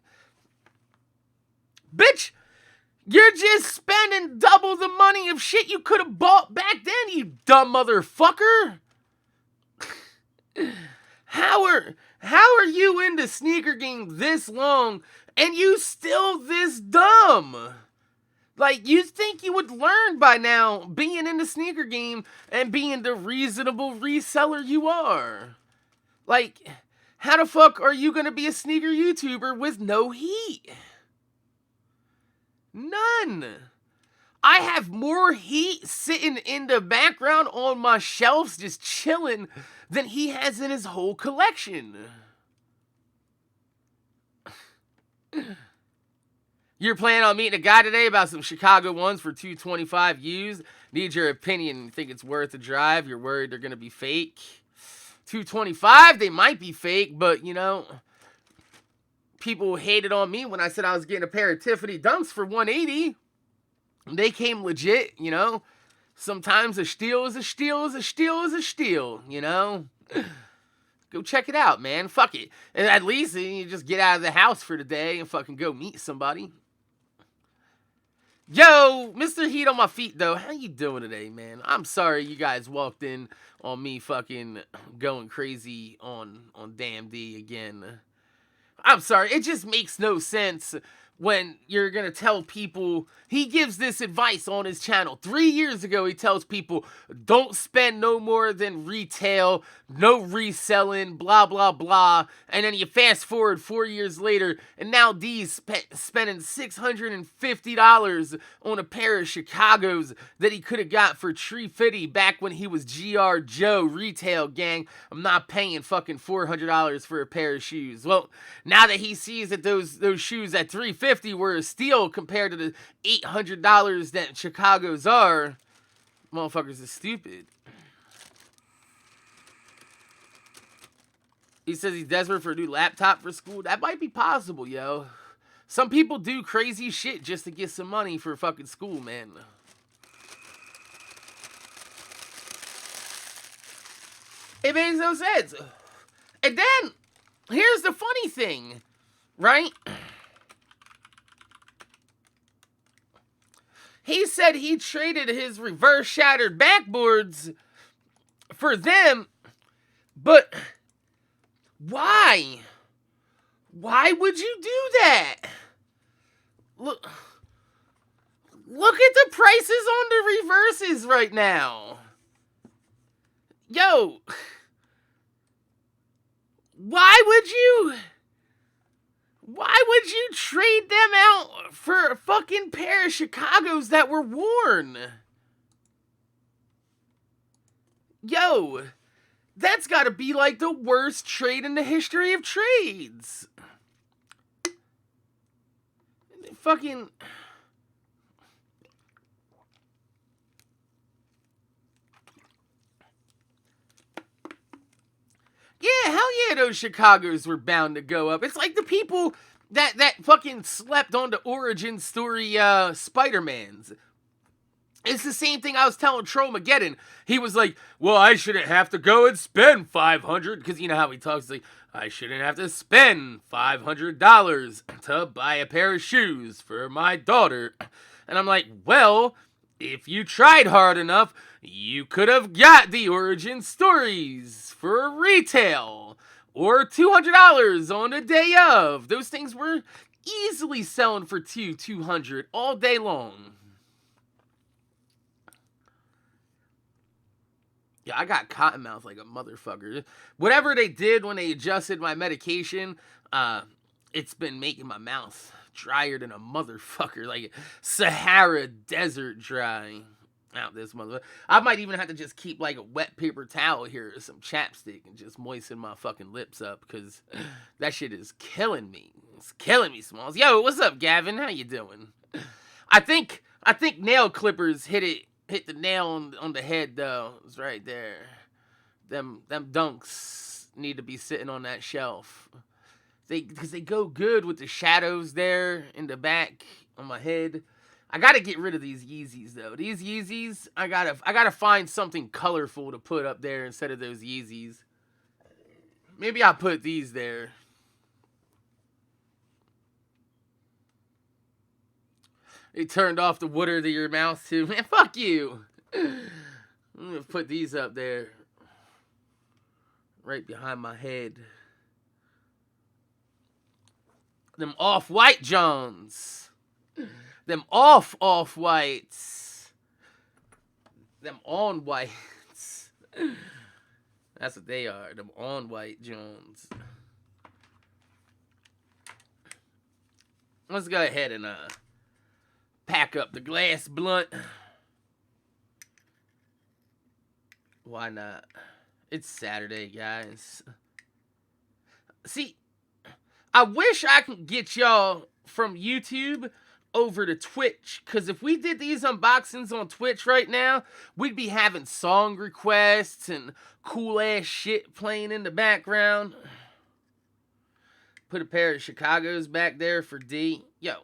Bitch, you're just spending double the money of shit you could have bought back then, you dumb motherfucker. How are you in the sneaker game this long and you still this dumb? Like, you think you would learn by now being in the sneaker game and being the reasonable reseller you are. Like, how the fuck are you gonna be a sneaker YouTuber with no heat? None. I have more heat sitting in the background on my shelves just chilling than he has in his whole collection. You're planning on meeting a guy today about some Chicago ones for $225 used. Need your opinion. You think it's worth a drive? You're worried they're going to be fake? $225, they might be fake, but, you know, people hated on me when I said I was getting a pair of Tiffany dunks for $180. They came legit, you know. Sometimes a steal is a steal is a steal is a steal, you know. Go check it out, man. Fuck it. And at least you just get out of the house for the day and fucking go meet somebody. Yo, Mr. Heat on my feet, though. How you doing today, man? I'm sorry you guys walked in on me fucking going crazy on Damn D again. I'm sorry. It just makes no sense when you're going to tell people, he gives this advice on his channel. 3 years ago, he tells people, don't spend no more than retail, no reselling, blah, blah, blah. And then you fast forward 4 years later, and now D's spending $650 on a pair of Chicagos that he could have got for $350 back when he was GR Joe retail gang. I'm not paying fucking $400 for a pair of shoes. Well, now that he sees that those shoes at $350 were a steal compared to the $800 that Chicago's are, Motherfuckers is stupid. He says he's desperate for a new laptop for school. That might be possible, yo. Some people do crazy shit just to get some money for fucking school, man. It makes no sense. And then, here's the funny thing, right? He said he traded his reverse shattered backboards for them, but why? Why would you do that? Look at the prices on the reverses right now. Yo, why would you trade them out for a fucking pair of Chicagos that were worn? Yo, that's gotta be like the worst trade in the history of trades. Fucking... Yeah, hell yeah, those Chicagos were bound to go up. It's like the people that fucking slept on the origin story Spider-Mans. It's the same thing I was telling Trollmageddon. He was like, well, I shouldn't have to go and spend $500, because you know how he talks, like, I shouldn't have to spend $500 to buy a pair of shoes for my daughter. And I'm like, well, if you tried hard enough, you could have got the origin stories for retail, or $200 on the day of. Those things were easily selling for $200 all day long. Yeah, I got cotton mouth like a motherfucker. Whatever they did when they adjusted my medication, it's been making my mouth drier than a motherfucker. Like Sahara Desert dry. Out this motherfucker. I might even have to just keep like a wet paper towel here or some chapstick and just moisten my fucking lips up, because that shit is killing me. It's killing me, Smalls. Yo, what's up, Gavin? How you doing? I think nail clippers hit the nail on the head though. It's right there. Them dunks need to be sitting on that shelf. Because they go good with the shadows there in the back on my head. I gotta get rid of these Yeezys though. These Yeezys, I gotta find something colorful to put up there instead of those Yeezys. Maybe I'll put these there. They turned off the water to your mouth too. Man, fuck you. I'm gonna put these up there. Right behind my head. Them off-white Johns. Them off-whites. Them on-whites. That's what they are. Them on-white Jones. Let's go ahead and pack up the glass blunt. Why not? It's Saturday, guys. See, I wish I could get y'all from YouTube over to Twitch, because if we did these unboxings on Twitch right now, we'd be having song requests and cool ass shit playing in the background. Put a pair of Chicagos back there for D. Yo.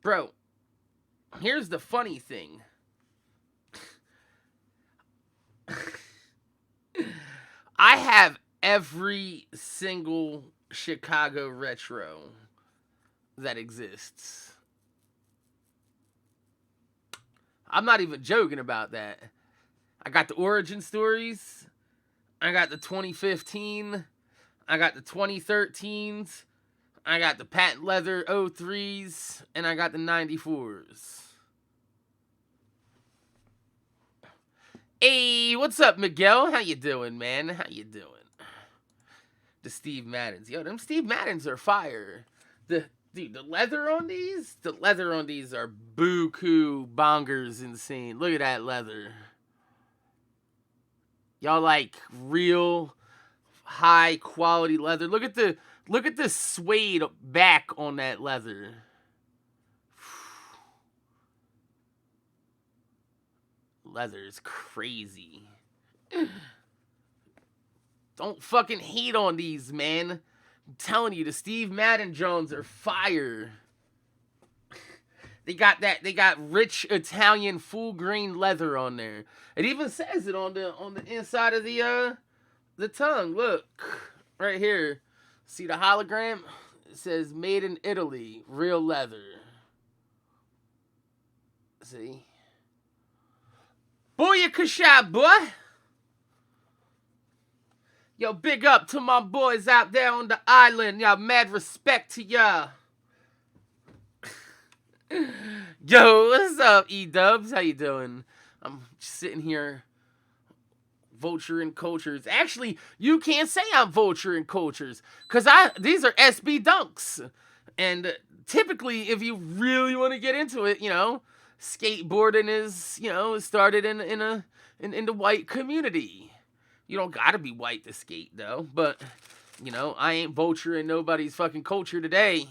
Bro, here's the funny thing. I have every single Chicago retro that exists. I'm not even joking about that. I got the origin stories. I got the 2015. I got the 2013s. I got the patent leather 03s. And I got the 94s. Hey, what's up, Miguel? How you doing, man? How you doing? The Steve Maddens. Yo, them Steve Maddens are fire. Dude, the leather on these are buku bongers insane. Look at that leather. Y'all like real high quality leather. Look at the suede back on that leather. Leather is crazy. Don't fucking hate on these, man. I'm telling you, the Steve Madden Jones are fire. They got rich Italian full grain leather on there. It even says it on the inside of the tongue. Look, right here. See the hologram? It says made in Italy, real leather. See? Booyakasha, boy! Yo, big up to my boys out there on the island. Y'all, mad respect to y'all. Yo, what's up, E-dubs? How you doing? I'm just sitting here vulturing cultures. Actually, you can't say I'm vulturing cultures, because these are SB dunks. And typically, if you really want to get into it, skateboarding is, started in the white community. You don't gotta be white to skate, though. But, I ain't vulturing nobody's fucking culture today.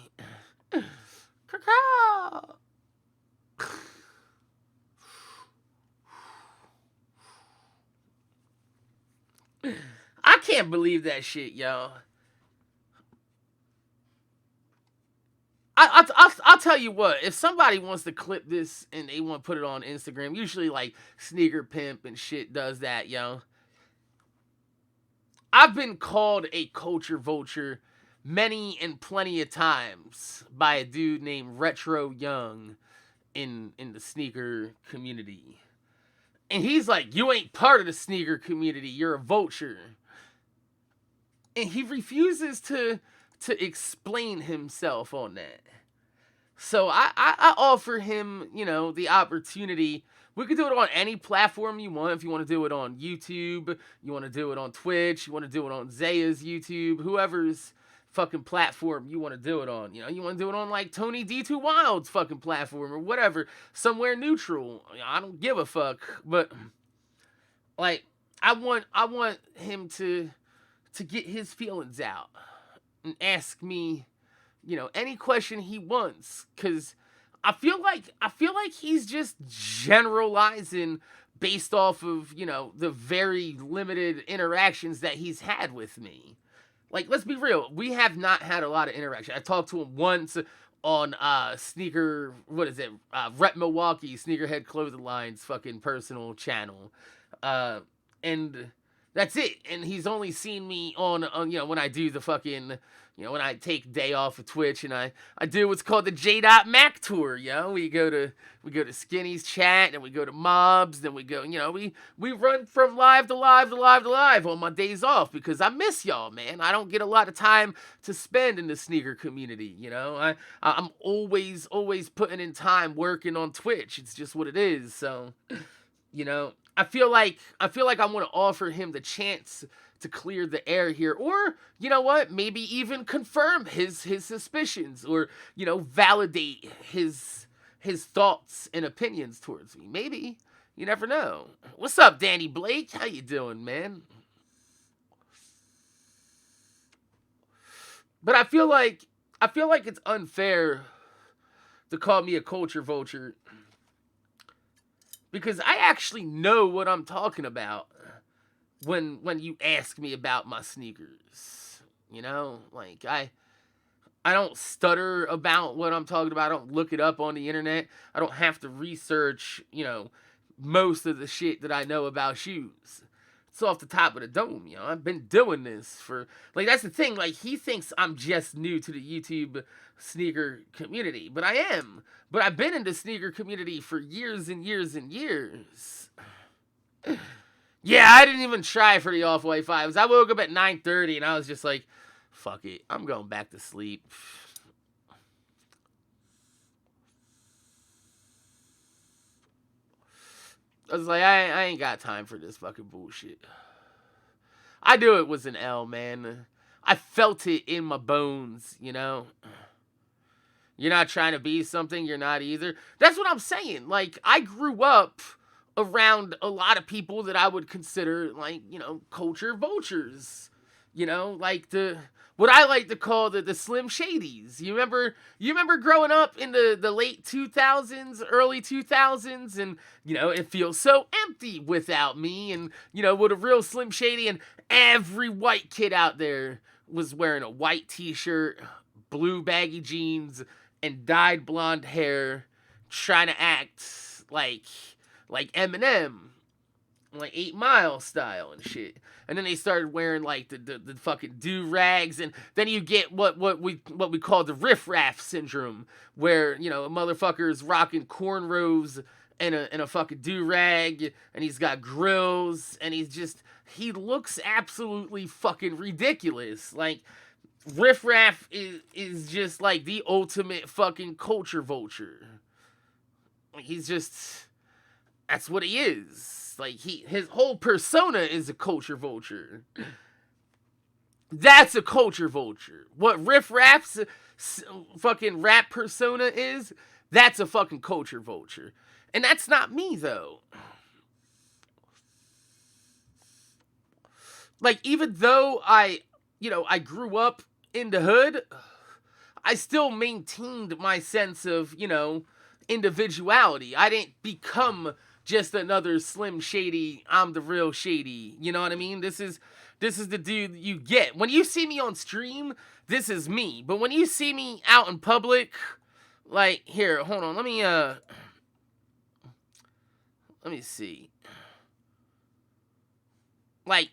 I can't believe that shit, yo. I'll tell you what, if somebody wants to clip this and they want to put it on Instagram, usually like Sneaker Pimp and shit does that, yo. I've been called a culture vulture many and plenty of times by a dude named Retro Young in the sneaker community. And he's like, you ain't part of the sneaker community, you're a vulture. And he refuses to explain himself on that. So I offer him, the opportunity. We could do it on any platform you want. If you want to do it on YouTube, you want to do it on Twitch, you want to do it on Zaya's YouTube, whoever's fucking platform you want to do it on. You want to do it on like Tony D2 Wild's fucking platform or whatever, somewhere neutral. I don't give a fuck, but like I want him to get his feelings out and ask me, any question he wants, cuz I feel like he's just generalizing based off of, the very limited interactions that he's had with me. Like, let's be real, we have not had a lot of interaction. I talked to him once on Rep Milwaukee, Sneakerhead Clothing Line's fucking personal channel. And that's it. And he's only seen me on when I do the fucking, when I take day off of Twitch and I do what's called the J.Mac tour, we go to Skinny's chat, and we go to Mobs, then we go, we run from live to live to live to live on my days off, because I miss y'all, man. I don't get a lot of time to spend in the sneaker community, I'm always putting in time working on Twitch. It's just what it is. So, I feel like I want to offer him the chance to clear the air here, or maybe even confirm his suspicions, or validate his thoughts and opinions towards me. Maybe, you never know. What's up, Danny Blake? How you doing, man? But I feel like it's unfair to call me a culture vulture, because I actually know what I'm talking about when you ask me about my sneakers. Like I don't stutter about what I'm talking about. I don't look it up on the internet. I don't have to research, most of the shit that I know about shoes. It's off the top of the dome, I've been doing this for, like, that's the thing. Like, he thinks I'm just new to the YouTube sneaker community, but I am. But I've been in the sneaker community for years and years and years. Yeah, I didn't even try for the Off-White 5s. I woke up at 9:30 and I was just like, fuck it, I'm going back to sleep. I was like, I ain't got time for this fucking bullshit. I knew it was an L, man. I felt it in my bones, You're not trying to be something, you're not either. That's what I'm saying. Like, I grew up around a lot of people that I would consider, like, culture vultures. You know, like what I like to call the Slim Shadys. You remember growing up in the late 2000s, early 2000s, and it feels so empty without me, and with a real Slim Shady, and every white kid out there was wearing a white t-shirt, blue baggy jeans, and dyed blonde hair, trying to act like Eminem, like 8 Mile style and shit. And then they started wearing like the fucking do-rags, and then you get what we call the riff-raff syndrome, where a motherfucker's rocking cornrows and a fucking do-rag, and he's got grills, and he looks absolutely fucking ridiculous. Like, riff-raff is just like the ultimate fucking culture vulture. That's what he is. Like, his whole persona is a culture vulture. That's a culture vulture. What Riff Raff's fucking rap persona is, that's a fucking culture vulture. And that's not me, though. Like, even though I grew up in the hood, I still maintained my sense of, individuality. I didn't become just another Slim Shady, I'm the real Shady. You know what I mean? This is the dude you get. When you see me on stream, this is me. But when you see me out in public, like, here, hold on, let me see. Like,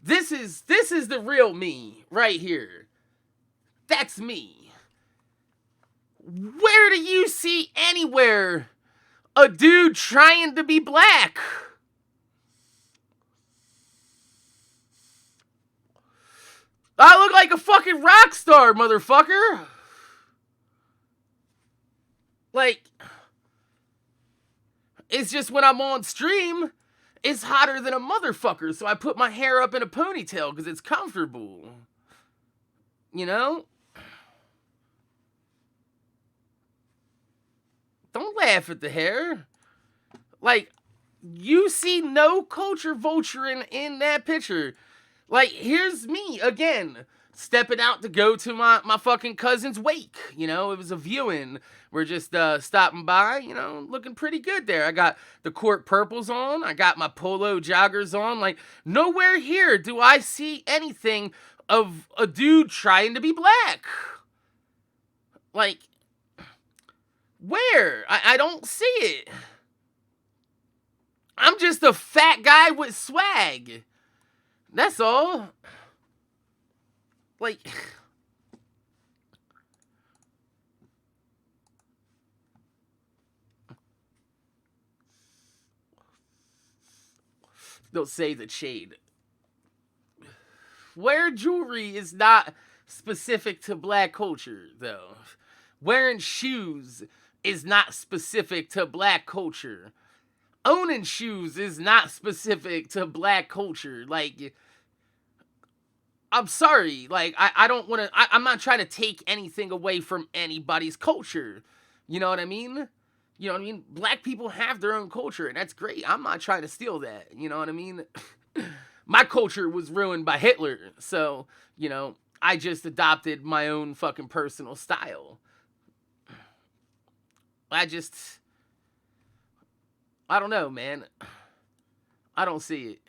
this is the real me right here. That's me. Where do you see anywhere a dude trying to be black? I look like a fucking rock star, motherfucker. Like, it's just when I'm on stream, it's hotter than a motherfucker, so I put my hair up in a ponytail because it's comfortable. You know? Don't laugh at the hair. Like, you see no culture vulturing in that picture. Like, here's me again, stepping out to go to my fucking cousin's wake. It was a viewing. We're just stopping by, looking pretty good there. I got the court purples on. I got my polo joggers on. Like, nowhere here do I see anything of a dude trying to be black. Like, where? I don't see it. I'm just a fat guy with swag. That's all. Like, they'll say the shade. Wear jewelry is not specific to black culture, though. Wearing shoes is not specific to black culture. Owning shoes is not specific to black culture. Like, I'm sorry. Like, I don't want to... I'm not trying to take anything away from anybody's culture. You know what I mean? You know what I mean? Black people have their own culture, and that's great. I'm not trying to steal that. You know what I mean? My culture was ruined by Hitler. So, I just adopted my own fucking personal style. I don't know, man. I don't see it.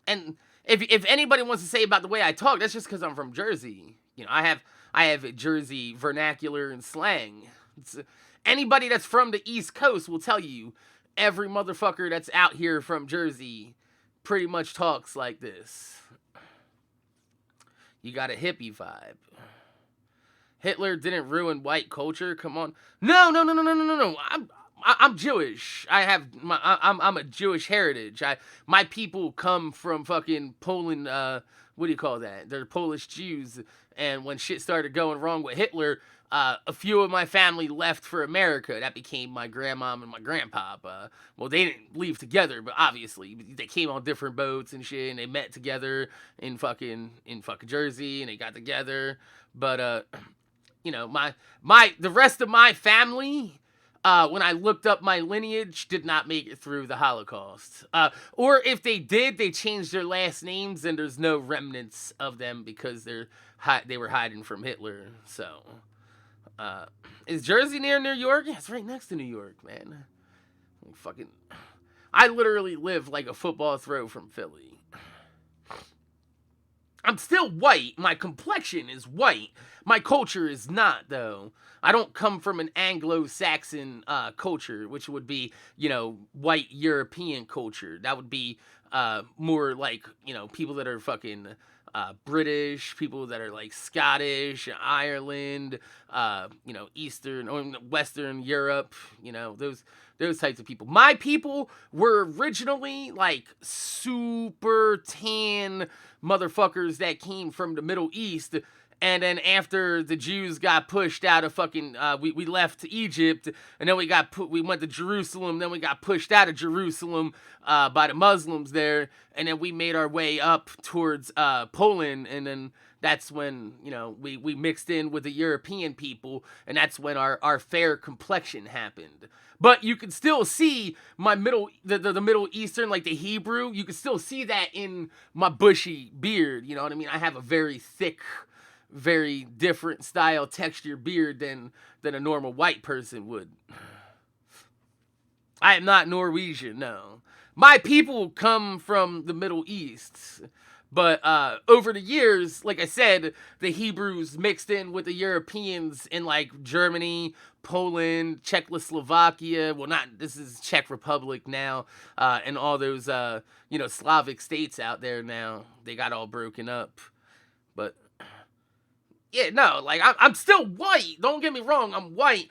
And if anybody wants to say about the way I talk, that's just because I'm from Jersey. I have a Jersey vernacular and slang. Anybody that's from the East Coast will tell you every motherfucker that's out here from Jersey pretty much talks like this. You got a hippie vibe. Hitler didn't ruin white culture. Come on. No. I'm Jewish. I'm a Jewish heritage. My people come from fucking Poland. What do you call that? They're Polish Jews. And when shit started going wrong with Hitler, a few of my family left for America. That became my grandmom and my grandpa. Well, they didn't leave together, but obviously they came on different boats and shit, and they met together in fucking Jersey, and they got together. But the rest of my family, when I looked up my lineage, did not make it through the Holocaust. Or if they did, they changed their last names, and there's no remnants of them because they were hiding from Hitler. So, is Jersey near New York? Yeah, it's right next to New York, man. Fucking, I literally live like a football throw from Philly. I'm still white. My complexion is white. My culture is not, though. I don't come from an Anglo-Saxon culture, which would be, white European culture. That would be more like, people that are fucking British, people that are like Scottish, Ireland, Eastern or Western Europe, those types of people. My people were originally like super tan motherfuckers that came from the Middle East. And then after the Jews got pushed out of fucking, we left Egypt, and then we went to Jerusalem, then we got pushed out of Jerusalem by the Muslims there, and then we made our way up towards Poland, and then that's when, we mixed in with the European people, and that's when our fair complexion happened. But you can still see my the Middle Eastern, like the Hebrew, you can still see that in my bushy beard, you know what I mean? I have a very thick, very different style texture beard than a normal white person would. I am not Norwegian, no. My people come from the Middle East. But over the years, like I said, the Hebrews mixed in with the Europeans in like Germany, Poland, Czechoslovakia. Well, this is Czech Republic now, and all those Slavic states out there now. They got all broken up. But yeah, no, like I'm still white. Don't get me wrong, I'm white.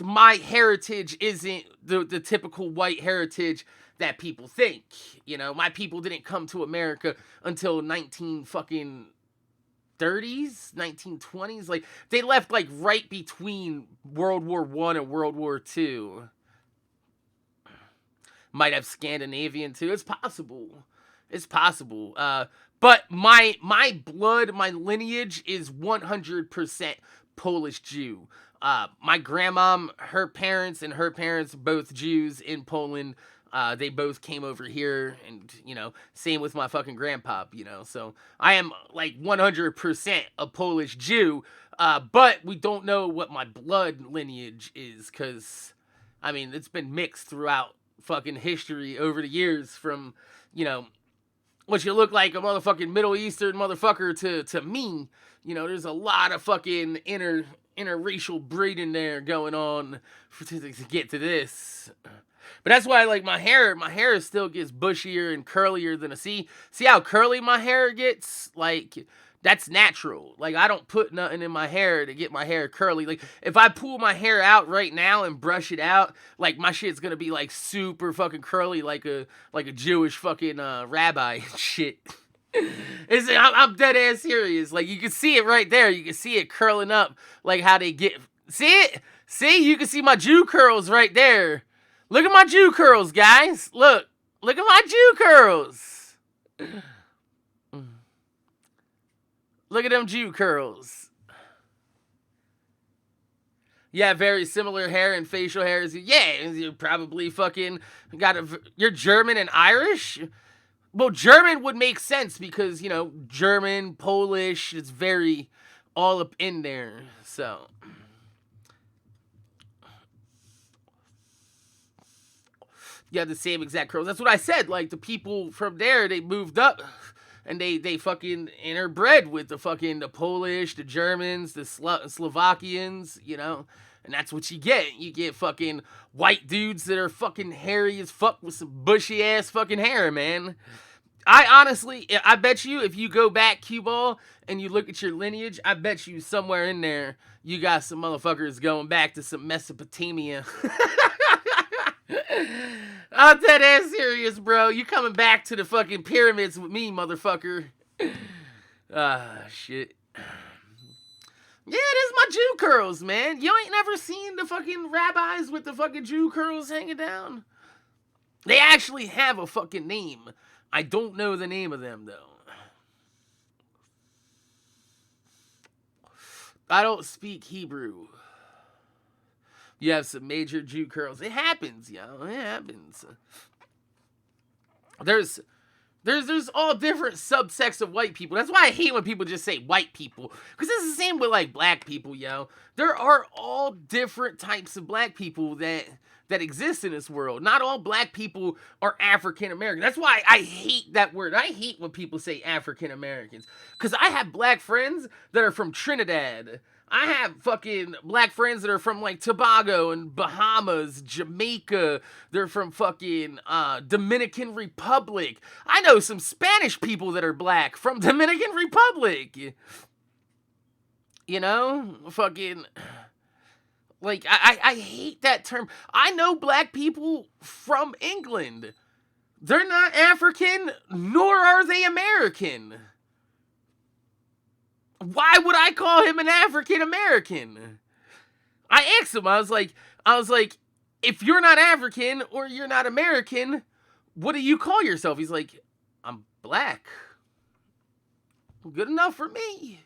My heritage isn't the typical white heritage that people think. My people didn't come to America until 1930s, 1920s. Like, they left like right between World War I and World War II. Might have Scandinavian too. It's possible. But my blood, my lineage is 100% Polish Jew. My grandma, her parents, both Jews in Poland. They both came over here, and same with my fucking grandpa. So I am like 100% a Polish Jew. But we don't know what my blood lineage is, because it's been mixed throughout fucking history over the years, from what you look like a motherfucking Middle Eastern motherfucker to me. There's a lot of fucking interracial breeding there going on to get to this. But that's why, like, my hair still gets bushier and curlier than see how curly my hair gets? Like, that's natural. Like, I don't put nothing in my hair to get my hair curly. Like, if I pull my hair out right now and brush it out, like, my shit's gonna be like super fucking curly, like a Jewish fucking rabbi and shit. I'm dead ass serious. Like, you can see it right there. You can see it curling up, like how they get. See it? See, you can see my Jew curls right there. Look at my Jew curls, guys. Look at my Jew curls. Look at them Jew curls. Yeah, very similar hair and facial hair. Yeah, you probably fucking you're German and Irish? Well, German would make sense because, German, Polish, it's very all up in there. So, you have the same exact curls. That's what I said. Like, the people from there, they moved up, and they fucking interbred with the Polish, the Germans, the Slovakians, and that's what you get. You get fucking white dudes that are fucking hairy as fuck with some bushy ass fucking hair, man. I bet you, if you go back, cue ball, and you look at your lineage, I bet you somewhere in there, you got some motherfuckers going back to some Mesopotamia. I'm dead ass serious, bro. You coming back to the fucking pyramids with me, motherfucker. Shit. Yeah, it is my Jew curls, man. You ain't never seen the fucking rabbis with the fucking Jew curls hanging down? They actually have a fucking name. I don't know the name of them, though. I don't speak Hebrew. you have some major Jew curls. It happens, yo. It happens. There's all different subsects of white people. That's why I hate when people just say white people. Because it's the same with, like, black people, yo. There are all different types of black people that exist in this world. Not all black people are African American. That's why I hate that word. I hate when people say African Americans. Because I have black friends that are from Trinidad. I have fucking black friends that are from, like, Tobago and Bahamas, Jamaica. They're from fucking Dominican Republic. I know some Spanish people that are black from Dominican Republic. You know? Fucking... Like, I hate that term. I know black people from England. They're not African, nor are they American. Why would I call him an African American? I asked him, I was like, if you're not African or you're not American, what do you call yourself? He's like, I'm black. Good enough for me.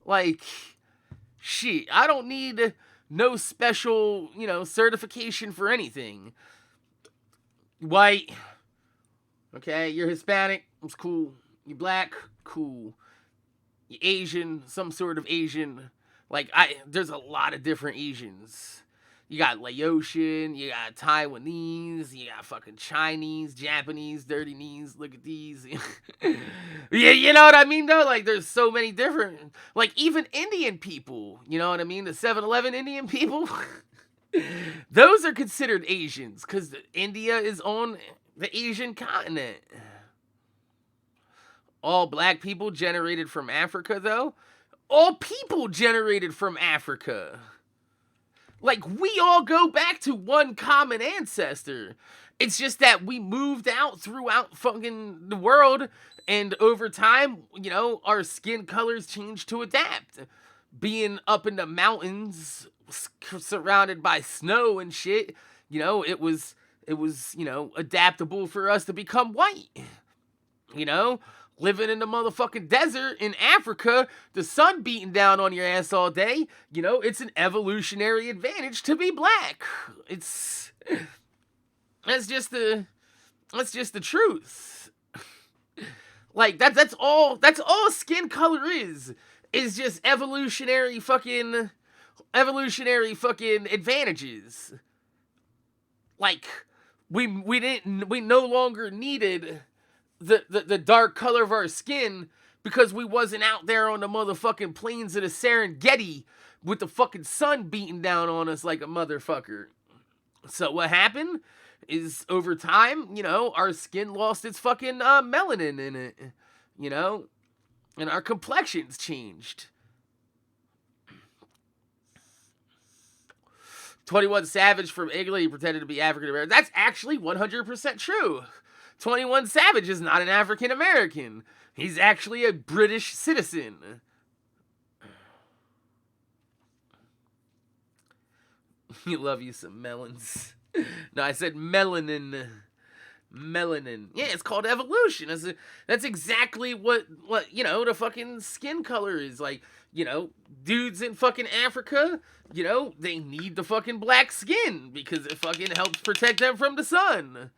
Like, shit, I don't need no special, certification for anything. White, okay, you're Hispanic, it's cool. You black, cool. You Asian, some sort of Asian. Like, there's a lot of different Asians. You got Laotian, you got Taiwanese, you got fucking Chinese, Japanese, dirty knees, look at these. Yeah, you know what I mean, though? Like, there's so many different, like, even Indian people, you know what I mean? The 7-Eleven Indian people, those are considered Asians, because India is on the Asian continent. All black people generated from Africa, though? All people generated from Africa. Like, we all go back to one common ancestor. It's just that we moved out throughout fucking the world, and over time, our skin colors changed to adapt. Being up in the mountains, surrounded by snow and shit, it was adaptable for us to become white. Living in the motherfucking desert in Africa, the sun beating down on your ass all day, it's an evolutionary advantage to be black. That's just the truth. Like, that's all skin color is just evolutionary fucking advantages. Like, we no longer needed the dark color of our skin because we wasn't out there on the motherfucking plains of the Serengeti with the fucking sun beating down on us like a motherfucker. So what happened is, over time, our skin lost its fucking melanin in it, and our complexions changed. 21 Savage from Italy pretended to be African American. That's actually 100% true. 21 Savage is not an African American. He's actually a British citizen. You love you some melons. No, I said melanin. Melanin. Yeah, it's called evolution. That's exactly what the fucking skin color is. Like, dudes in fucking Africa, they need the fucking black skin because it fucking helps protect them from the sun.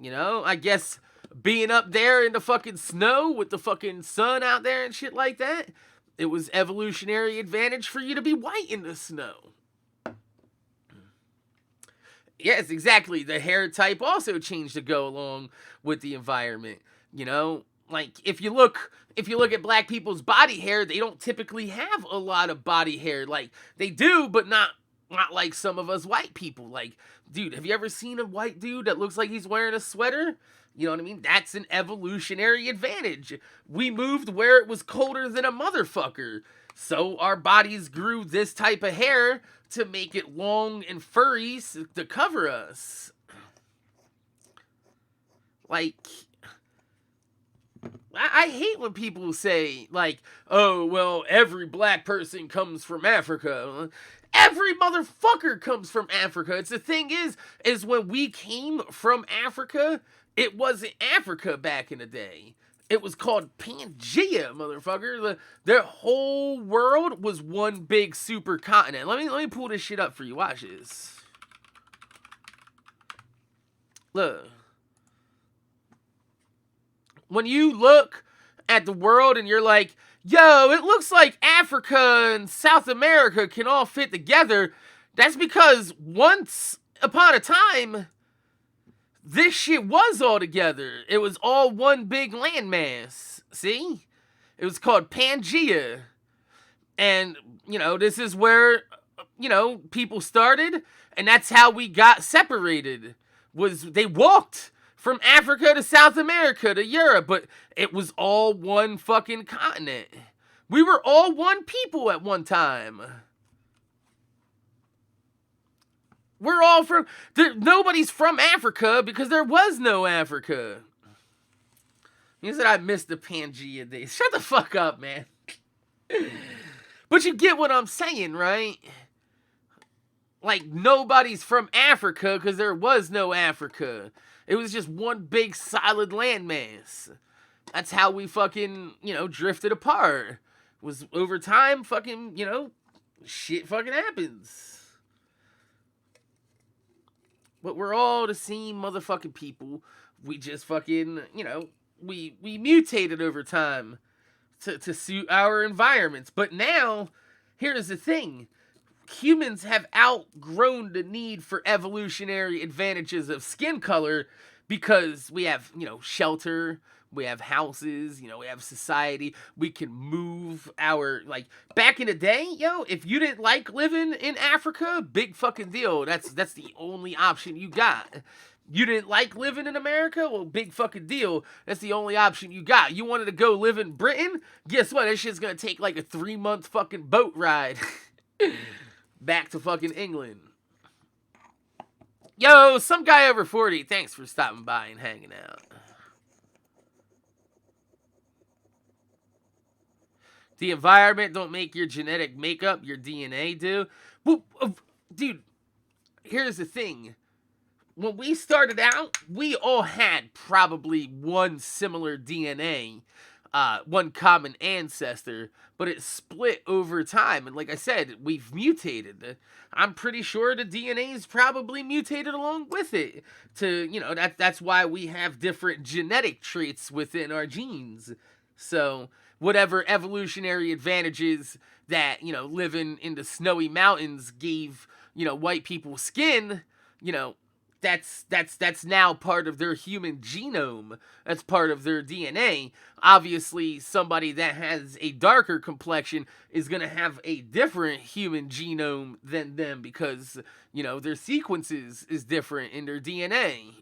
I guess being up there in the fucking snow with the fucking sun out there and shit like that, it was evolutionary advantage for you to be white in the snow. Yes, exactly. The hair type also changed to go along with the environment. Like, if you look at black people's body hair, they don't typically have a lot of body hair. Like, they do, but not like some of us white people. Like, dude, have you ever seen a white dude that looks like he's wearing a sweater? You know what I mean? That's an evolutionary advantage. We moved where it was colder than a motherfucker. So our bodies grew this type of hair to make it long and furry to cover us. Like, I hate when people say, like, oh, well, every black person comes from Africa. Every motherfucker comes from Africa. It's the thing is when we came from Africa, it wasn't Africa back in the day. It was called Pangea, motherfucker. Their whole world was one big super continent. Let me pull this shit up for you. Watch this. Look. When you look at the world and you're like, yo, it looks like Africa and South America can all fit together, that's because once upon a time, this shit was all together. It was all one big landmass. See? It was called Pangea. And, this is where, people started, and that's how we got separated. Was they walked from Africa to South America to Europe, but it was all one fucking continent. We were all one people at one time. We're all from... nobody's from Africa because there was no Africa. You said I missed the Pangea days. Shut the fuck up, man. But you get what I'm saying, right? Like, nobody's from Africa because there was no Africa. It was just one big solid landmass. That's how we fucking, drifted apart. Was over time, fucking, shit fucking happens. But we're all the same motherfucking people. We just fucking, we mutated over time to suit our environments. But now, here's the thing. Humans have outgrown the need for evolutionary advantages of skin color because we have, shelter, we have houses, we have society, we can move back in the day, if you didn't like living in Africa, big fucking deal. That's the only option you got. You didn't like living in America? Well, big fucking deal. That's the only option you got. You wanted to go live in Britain? Guess what? That shit's gonna take like a 3-month fucking boat ride. Back to fucking England. Yo, some guy over 40, thanks for stopping by and hanging out. The environment don't make your genetic makeup, your DNA do. Well, dude, here's the thing. When we started out, we all had probably one similar DNA, one common ancestor, but it split over time. And like I said, we've mutated. I'm pretty sure the DNA is probably mutated along with it. That's why we have different genetic traits within our genes. So whatever evolutionary advantages that, living in the snowy mountains gave, white people skin, that's now part of their human genome. That's part of their DNA. Obviously, somebody that has a darker complexion is going to have a different human genome than them because, their sequences is different in their DNA.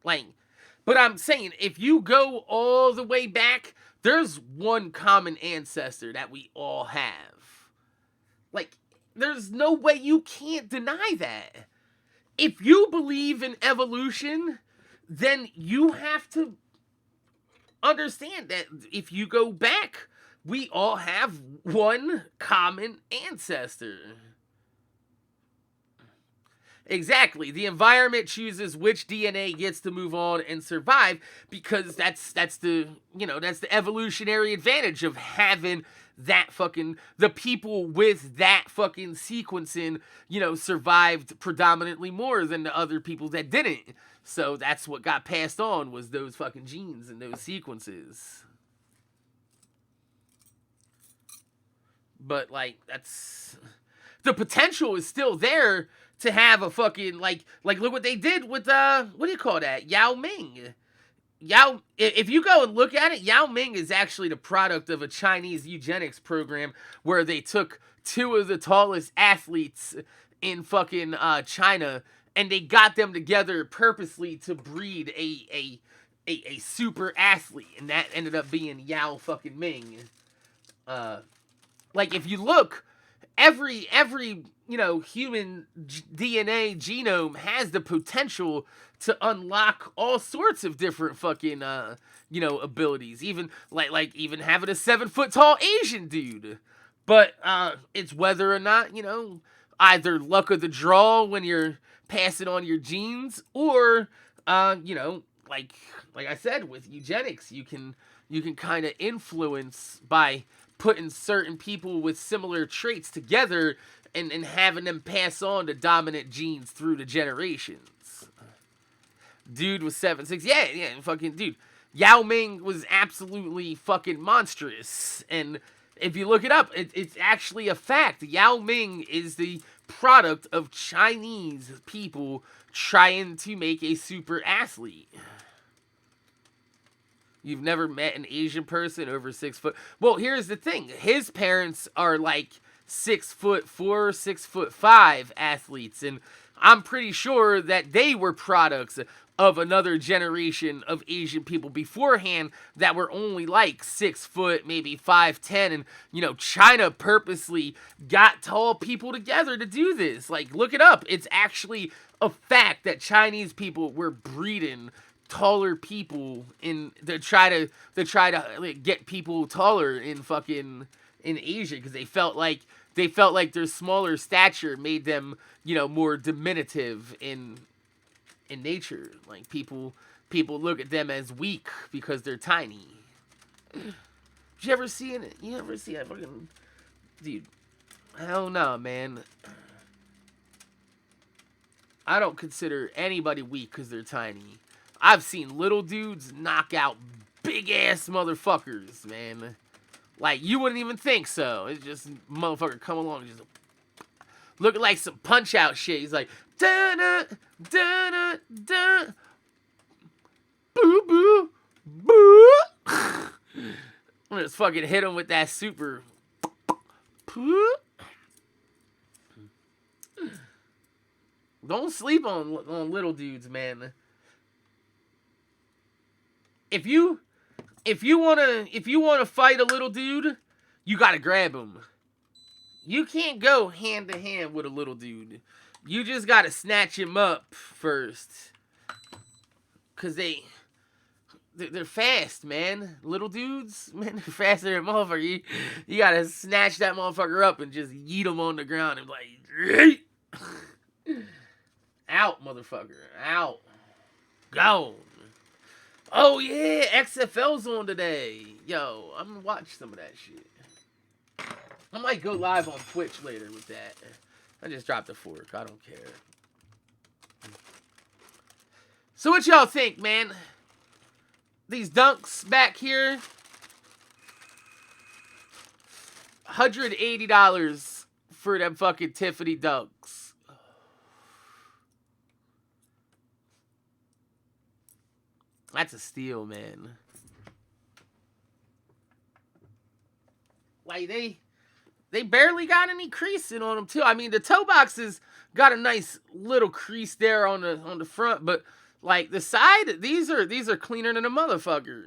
But I'm saying, if you go all the way back, there's one common ancestor that we all have. There's no way you can't deny that. If you believe in evolution, then you have to understand that if you go back, we all have one common ancestor. Exactly. The environment chooses which DNA gets to move on and survive because that's the evolutionary advantage of having that fucking, the people with that fucking sequencing, survived predominantly more than the other people that didn't. So that's what got passed on, was those fucking genes and those sequences. But that's, the potential is still there to have a fucking, like look what they did with, what do you call that? Yao Ming. If you go and look at it, Yao Ming is actually the product of a Chinese eugenics program where they took 2 of the tallest athletes in fucking China and they got them together purposely to breed a super athlete, and that ended up being Yao fucking Ming. If you look, every human DNA genome has the potential to unlock all sorts of different fucking abilities, even even having a 7-foot tall Asian dude. But it's whether or not, either luck of the draw when you're passing on your genes, or like I said, with eugenics, you can kind of influence by putting certain people with similar traits together and having them pass on the dominant genes through the generations. Dude was 7'6". Yeah, fucking dude. Yao Ming was absolutely fucking monstrous. And if you look it up, it's actually a fact. Yao Ming is the product of Chinese people trying to make a super athlete. You've never met an Asian person over 6 foot. Well, here's the thing. His parents are like 6'4", 6'5" athletes, and I'm pretty sure that they were products of another generation of Asian people beforehand that were only like 6 foot, maybe 5'10", and China purposely got tall people together to do this. Like, look it up. It's actually a fact that Chinese people were breeding taller people in to try to like, get people taller in Asia, because they felt like their smaller stature made them more diminutive in nature. Like people look at them as weak because they're tiny. Did you ever see it? You ever see that fucking dude? Hell no, man. I don't consider anybody weak because they're tiny. I've seen little dudes knock out big ass motherfuckers, man. Like, you wouldn't even think so. It's just motherfucker come along, just looking like some punch out shit. He's like, da da da da da, boo boo boo. I'm gonna just fucking hit him with that super. Don't sleep on little dudes, man. If you wanna fight a little dude, you gotta grab him. You can't go hand to hand with a little dude. You just gotta snatch him up first, cause they're fast, man. Little dudes, man, they're faster than motherfucker. You gotta snatch that motherfucker up and just yeet him on the ground and like, out, motherfucker, out, go. Oh yeah, XFL's on today. Yo, I'm gonna watch some of that shit. I might go live on Twitch later with that. I just dropped a fork. I don't care. So what y'all think, man? These dunks back here, $180 for them fucking Tiffany dunks. That's a steal, man. Like, they barely got any creasing on them, too. I mean, the toe boxes got a nice little crease there on the front, but like the side, these are cleaner than a motherfucker.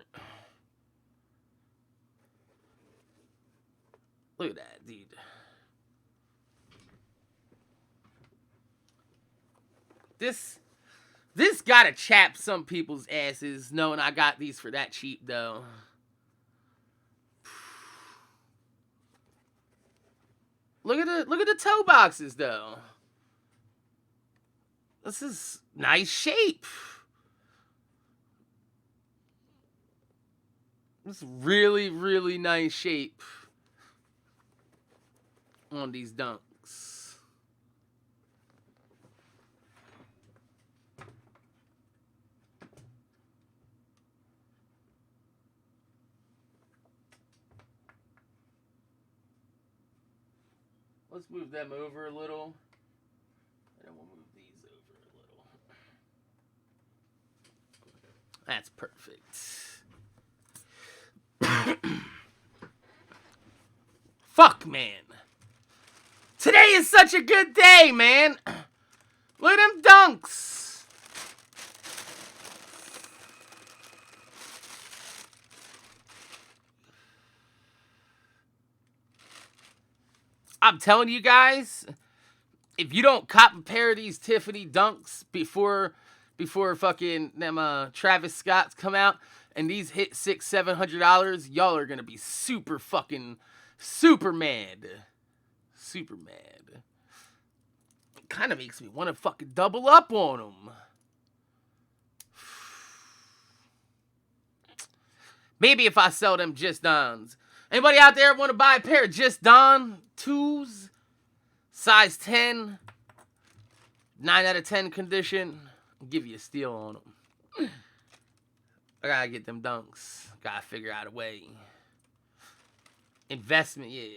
Look at that, dude. This gotta chap some people's asses, knowing I got these for that cheap, though. Look at the toe boxes, though. This is nice shape. This is really, really nice shape on these dunks. Let's move them over a little. And we'll move these over a little. That's perfect. Fuck, man. Today is such a good day, man. Look at them dunks. I'm telling you guys, if you don't cop a pair of these Tiffany dunks before fucking them Travis Scotts come out and these hit $600-700, y'all are gonna be super mad. Super mad. It kind of makes me want to fucking double up on them. Maybe if I sell them Just Dons. Anybody out there want to buy a pair of Just Don 2s? Size 10. 9 out of 10 condition. I'll give you a steal on them. I gotta get them dunks. Gotta figure out a way. Investment, yeah.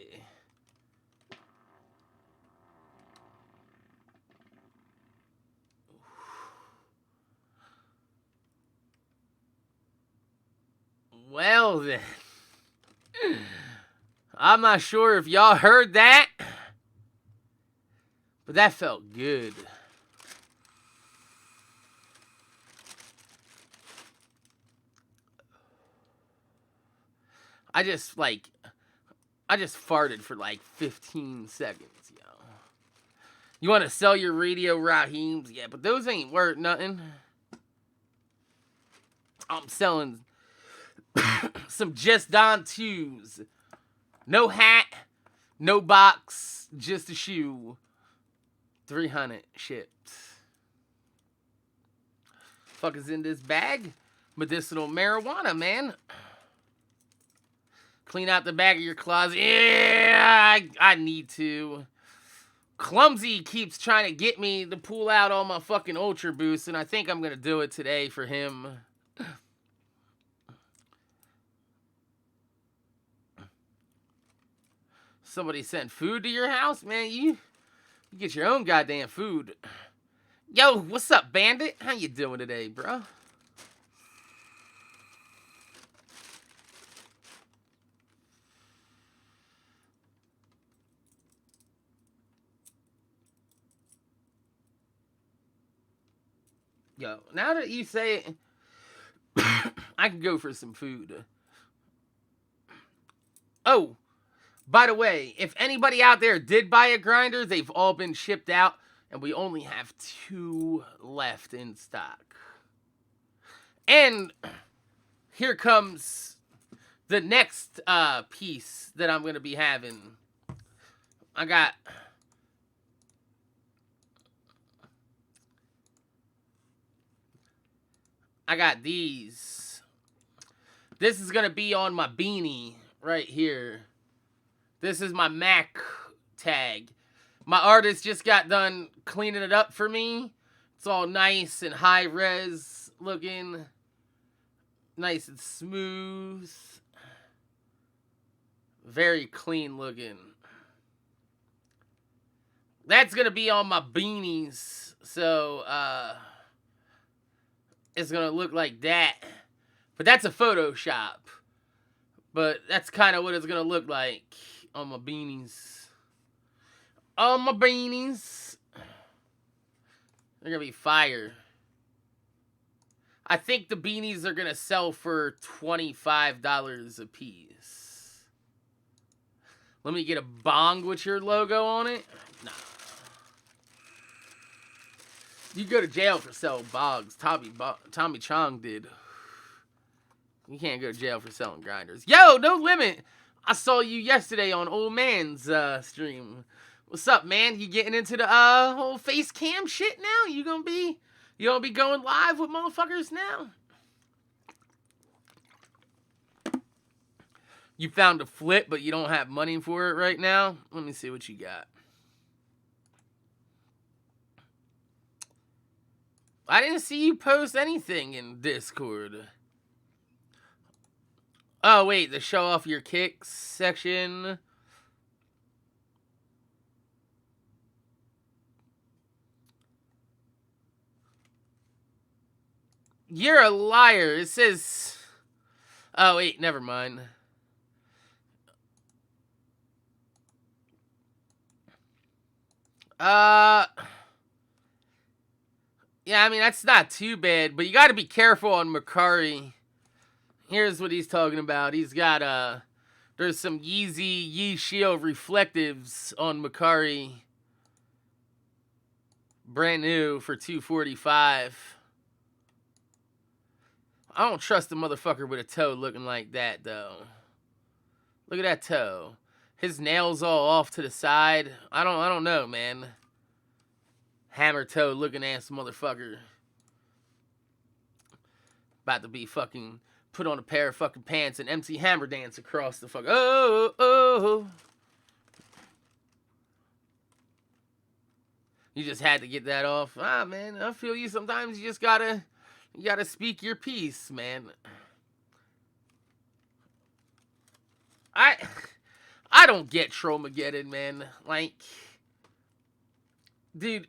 Well then. I'm not sure if y'all heard that, but that felt good. I just farted for like 15 seconds, yo. You want to sell your radio Raheems? Yeah, but those ain't worth nothing. I'm selling some Just Don 2s. No hat, no box, just a shoe. 300 shipped. Fuck is in this bag? Medicinal marijuana, man. Clean out the back of your closet. Yeah, I need to. Clumsy keeps trying to get me to pull out all my fucking Ultra Boosts, and I think I'm going to do it today for him. Somebody sent food to your house? Man, you get your own goddamn food. Yo, what's up, Bandit? How you doing today, bro? Yo, now that you say it, I can go for some food. Oh, by the way, if anybody out there did buy a grinder, they've all been shipped out, and we only have 2 left in stock. And here comes the next piece that I'm going to be having. I got these. This is going to be on my beanie right here. This is my Mac tag. My artist just got done cleaning it up for me. It's all nice and high res looking. Nice and smooth. Very clean looking. That's going to be on my beanies. So, it's going to look like that. But that's a Photoshop. But that's kind of what it's going to look like on my beanies. On my beanies. They're going to be fire. I think the beanies are going to sell for $25 a piece. Let me get a bong with your logo on it. Nah. You go to jail for selling bongs. Tommy Chong did. You can't go to jail for selling grinders. Yo, No Limit. I saw you yesterday on Old Man's stream. What's up, man? You getting into the whole face cam shit now? You gonna be going live with motherfuckers now? You found a flip, but you don't have money for it right now? Let me see what you got. I didn't see you post anything in Discord. Oh, wait, the show off your kicks section. You're a liar. It says... Oh, wait, never mind. Yeah, I mean, that's not too bad, but you gotta be careful on Macari. Here's what he's talking about. He's got, there's some Yeezy Yee Shield reflectives on Macari. Brand new for $245. I don't trust the motherfucker with a toe looking like that, though. Look at that toe. His nails all off to the side. I don't know, man. Hammer toe looking ass motherfucker. About to be fucking put on a pair of fucking pants and MC Hammer dance across the fuck. Oh, oh. You just had to get that off. Ah, man, I feel you. Sometimes you just gotta speak your piece, man. I don't get Trollmageddon, man. Like, dude,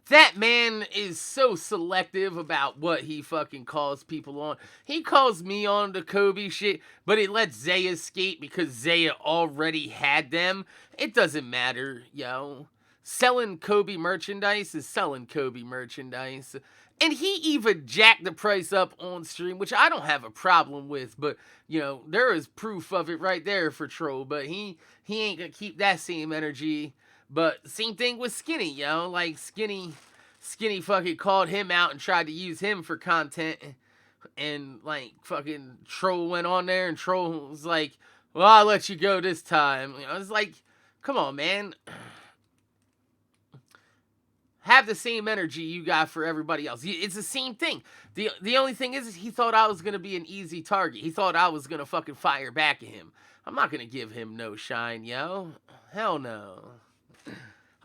that man is so selective about what he fucking calls people on. He calls me on the Kobe shit, but he lets Zaya skate because Zaya already had them. It doesn't matter, yo. Selling Kobe merchandise is selling Kobe merchandise. And he even jacked the price up on stream, which I don't have a problem with, but, you know, there is proof of it right there for Troll, but he ain't gonna keep that same energy. But same thing with Skinny, yo. Like, Skinny fucking called him out and tried to use him for content. And, like, fucking Troll went on there and Troll was like, well, I'll let you go this time. You know, it's like, come on, man. Have the same energy you got for everybody else. It's the same thing. The only thing is he thought I was going to be an easy target. He thought I was going to fucking fire back at him. I'm not going to give him no shine, yo. Hell no.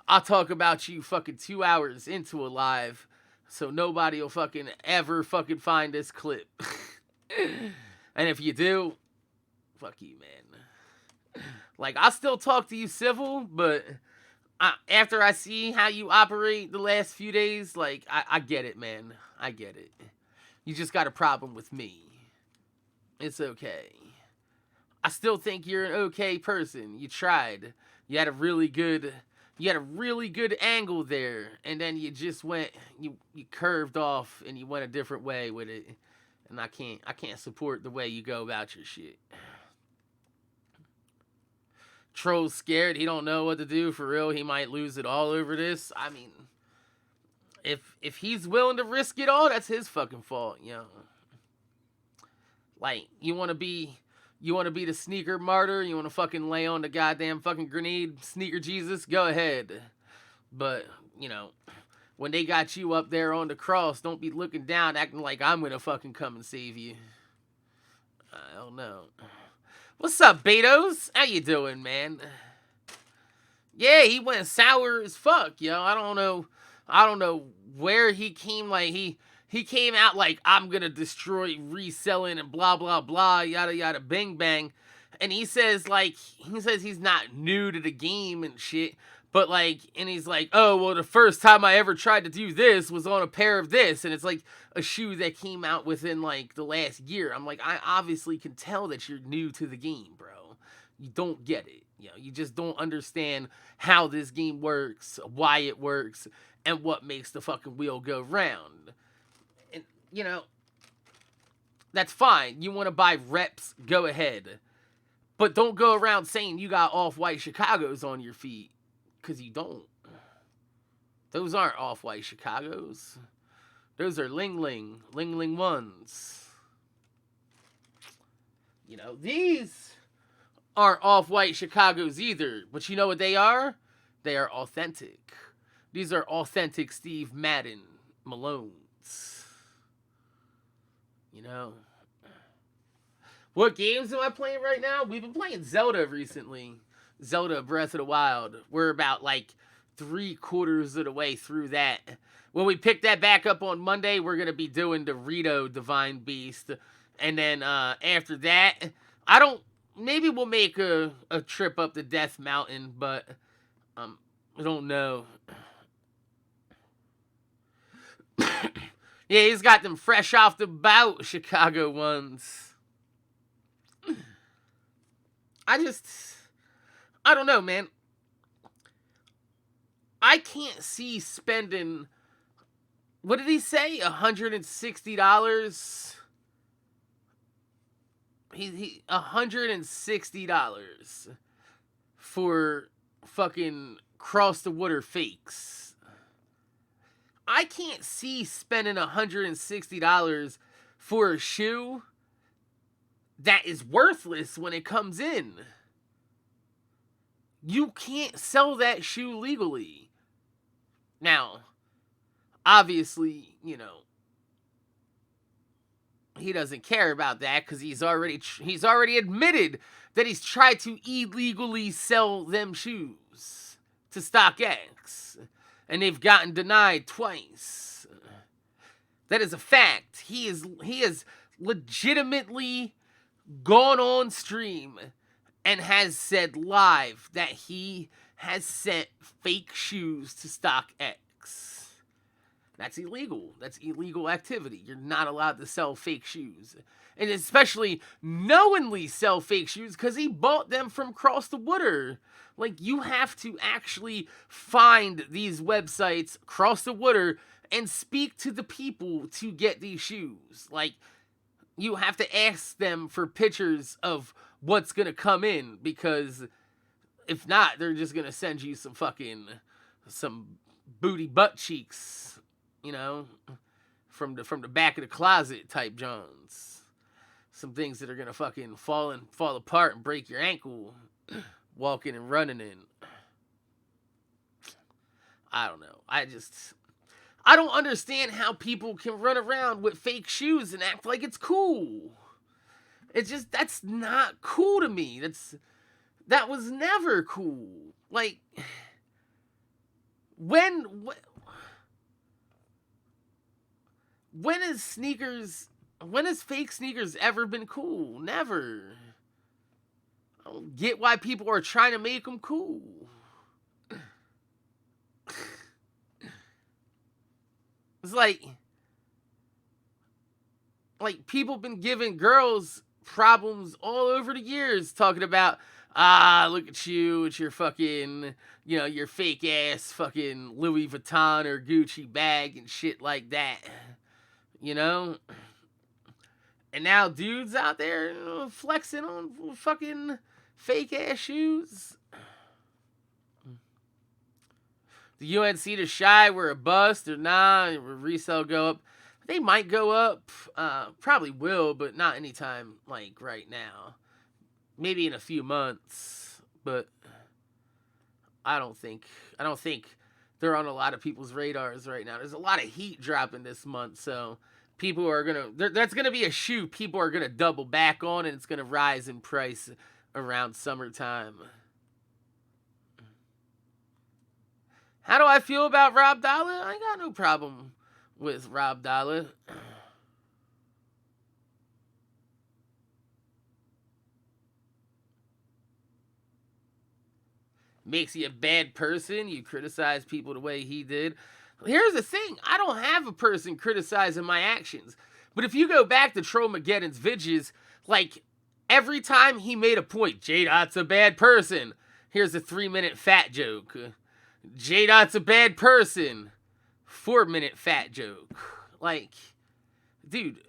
I'll talk about you fucking 2 hours into a live so nobody will fucking ever fucking find this clip. And if you do, fuck you, man. Like, I'll still talk to you civil, but after I see how you operate the last few days, like, I get it, man. I get it. You just got a problem with me. It's okay. I still think you're an okay person. You tried. You had a really good angle there, and then you just went, you curved off, and you went a different way with it. And I can't support the way you go about your shit. Troll's scared. He don't know what to do for real. He might lose it all over this. I mean, if he's willing to risk it all, that's his fucking fault, you know. Like, you want to be the sneaker martyr? You want to fucking lay on the goddamn fucking grenade, sneaker Jesus? Go ahead. But, you know, when they got you up there on the cross, don't be looking down acting like I'm gonna fucking come and save you. I don't know. What's up, Betos? How you doing, man? Yeah, he went sour as fuck, yo. I don't know where he came. Like, he came out like, I'm gonna destroy reselling and blah blah blah, yada yada bang bang. And he says he's not new to the game and shit. But like, and he's like, oh, well, the first time I ever tried to do this was on a pair of this. And it's like a shoe that came out within like the last year. I'm like, I obviously can tell that you're new to the game, bro. You don't get it. You know, you just don't understand how this game works, why it works, and what makes the fucking wheel go round. And, you know, that's fine. You want to buy reps, go ahead. But don't go around saying you got off-white Chicagos on your feet. Because you don't. Those aren't off-white Chicagos. Those are Ling Ling ones. You know, these aren't off-white Chicagos either. But you know what they are? They are authentic. These are authentic Steve Madden Malones. You know. What games am I playing right now? We've been playing Zelda recently. Zelda Breath of the Wild. We're about like 3/4 of the way through that. When we pick that back up on Monday, we're going to be doing the Rito Divine Beast. And then after that, maybe we'll make a trip up to Death Mountain, but I don't know. Yeah, he's got them fresh off the boat Chicago ones. I don't know, man. I can't see spending, what did he say? $160? $160 for fucking cross the water fakes. I can't see spending $160 for a shoe that is worthless when it comes in. You can't sell that shoe legally. Now, obviously, you know, he doesn't care about that because he's already admitted that he's tried to illegally sell them shoes to StockX, and they've gotten denied twice. That is a fact. He has legitimately gone on stream and has said live that he has sent fake shoes to StockX. That's illegal. That's illegal activity. You're not allowed to sell fake shoes. And especially knowingly sell fake shoes because he bought them from across the water. Like, you have to actually find these websites across the water and speak to the people to get these shoes. Like, you have to ask them for pictures of what's going to come in, because if not, they're just going to send you some booty butt cheeks, you know, from the back of the closet type Johns. Some things that are going to fucking fall apart and break your ankle walking and running in. I don't know. I don't understand how people can run around with fake shoes and act like it's cool. It's just, that's not cool to me. That was never cool. Like, when has fake sneakers ever been cool? Never. I don't get why people are trying to make them cool. It's like people been giving girls problems all over the years, talking about, look at you with your fucking, your fake ass fucking Louis Vuitton or Gucci bag and shit like that, And now dudes out there flexing on fucking fake ass shoes. The UNC to Shy were a bust or nah, resale go up. They might go up, probably will, but not anytime like right now. Maybe in a few months, but I don't think they're on a lot of people's radars right now. There's a lot of heat dropping this month, so people are that's gonna be a shoe people are gonna double back on, and it's gonna rise in price around summertime. How do I feel about Rob Dollar? I ain't got no problem with Rob Dollar. Makes you a bad person. You criticize people the way he did. Here's the thing. I don't have a person criticizing my actions. But if you go back to Trollmageddon's vidges, like, every time he made a point, J-Dot's a bad person. Here's a 3-minute fat joke. J-Dot's a bad person. 4-minute fat joke. Like, dude,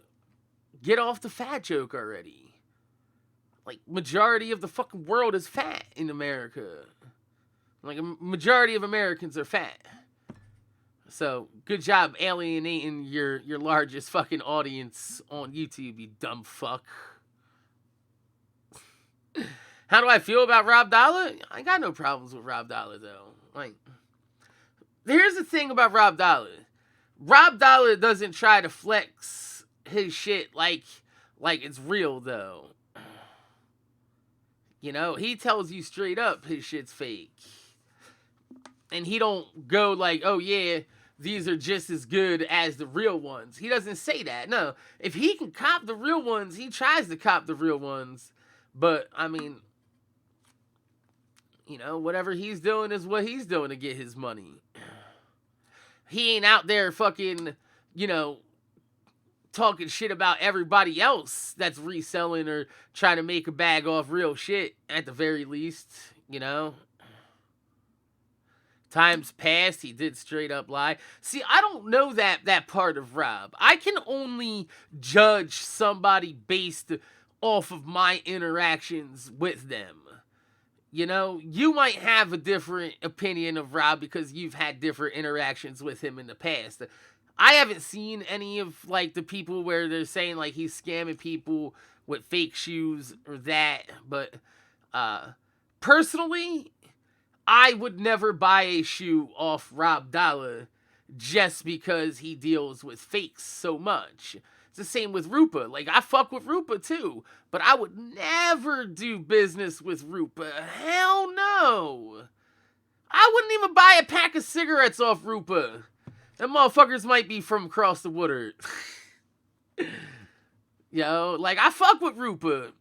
get off the fat joke already. Like, majority of the fucking world is fat in America. Like, a majority of Americans are fat. So, good job alienating your largest fucking audience on YouTube, you dumb fuck. How do I feel about Rob Dollar? I got no problems with Rob Dollar, though. Like, here's the thing about Rob Dollar. Rob Dollar doesn't try to flex his shit like it's real, though. He tells you straight up his shit's fake. And he don't go like, oh yeah, these are just as good as the real ones. He doesn't say that. No, if he can cop the real ones, he tries to cop the real ones. But, I mean, whatever he's doing is what he's doing to get his money. He ain't out there fucking, talking shit about everybody else that's reselling or trying to make a bag off real shit, at the very least, Times past, he did straight up lie. See, I don't know that part of Rob. I can only judge somebody based off of my interactions with them. You might have a different opinion of Rob because you've had different interactions with him in the past. I haven't seen any of, like, the people where they're saying, like, he's scamming people with fake shoes or that. But, personally, I would never buy a shoe off Rob Dollar just because he deals with fakes so much. It's the same with Rupa. Like, I fuck with Rupa too, but I would never do business with Rupa. Hell no. I wouldn't even buy a pack of cigarettes off Rupa. Them motherfuckers might be from across the water. Yo, like, I fuck with Rupa,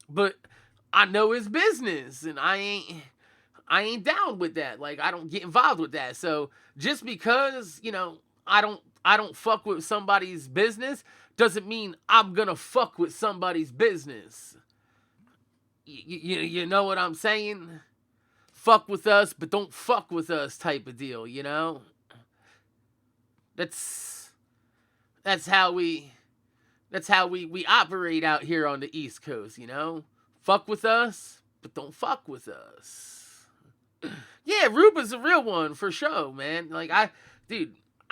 but I know his business, and I ain't down with that. Like, I don't get involved with that. So just because, I don't fuck with somebody's business doesn't mean I'm gonna fuck with somebody's business. You know what I'm saying? Fuck with us, but don't fuck with us type of deal, That's how we operate out here on the East Coast, Fuck with us, but don't fuck with us. Yeah, Rupa's a real one for sure, man. Like, I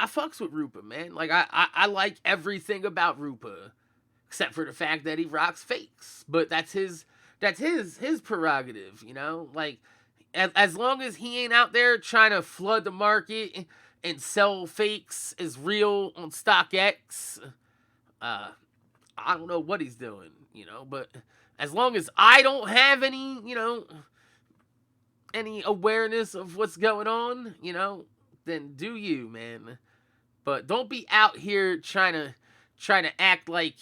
fucks with Rupa, man. Like, I like everything about Rupa, except for the fact that he rocks fakes. But that's his prerogative, Like, as long as he ain't out there trying to flood the market and sell fakes as real on StockX, I don't know what he's doing, But as long as I don't have any, any awareness of what's going on, then do you, man. But don't be out here trying to act like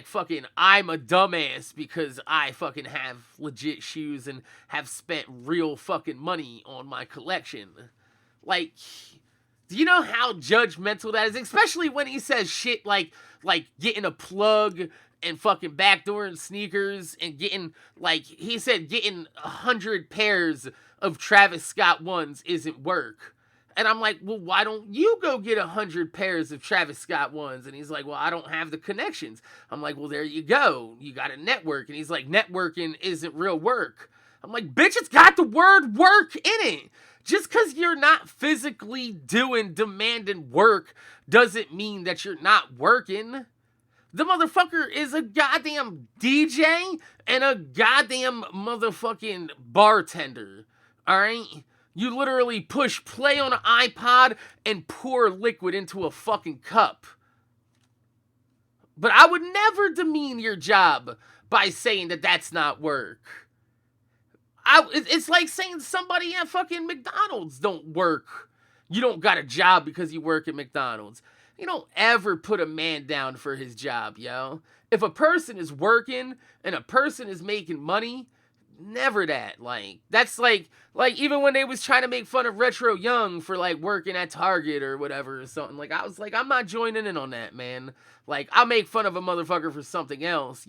fucking I'm a dumbass because I fucking have legit shoes and have spent real fucking money on my collection. Like, do you know how judgmental that is? Especially when he says shit like getting a plug and fucking backdooring sneakers and getting, like, he said getting 100 pairs of Travis Scott ones isn't work. And I'm like, well, why don't you go get 100 pairs of Travis Scott ones? And he's like, well, I don't have the connections. I'm like, well, there you go. You got to network. And he's like, networking isn't real work. I'm like, bitch, it's got the word work in it. Just because you're not physically demanding work doesn't mean that you're not working. The motherfucker is a goddamn DJ and a goddamn motherfucking bartender. Alright? You literally push play on an iPod and pour liquid into a fucking cup. But I would never demean your job by saying that that's not work. It's like saying somebody at fucking McDonald's don't work. You don't got a job because you work at McDonald's. You don't ever put a man down for his job, yo. If a person is working and a person is making money, never that. Like, that's like even when they was trying to make fun of Retro Young for like working at Target or whatever or something. Like, I was like, I'm not joining in on that, man. Like, I'll make fun of a motherfucker for something else,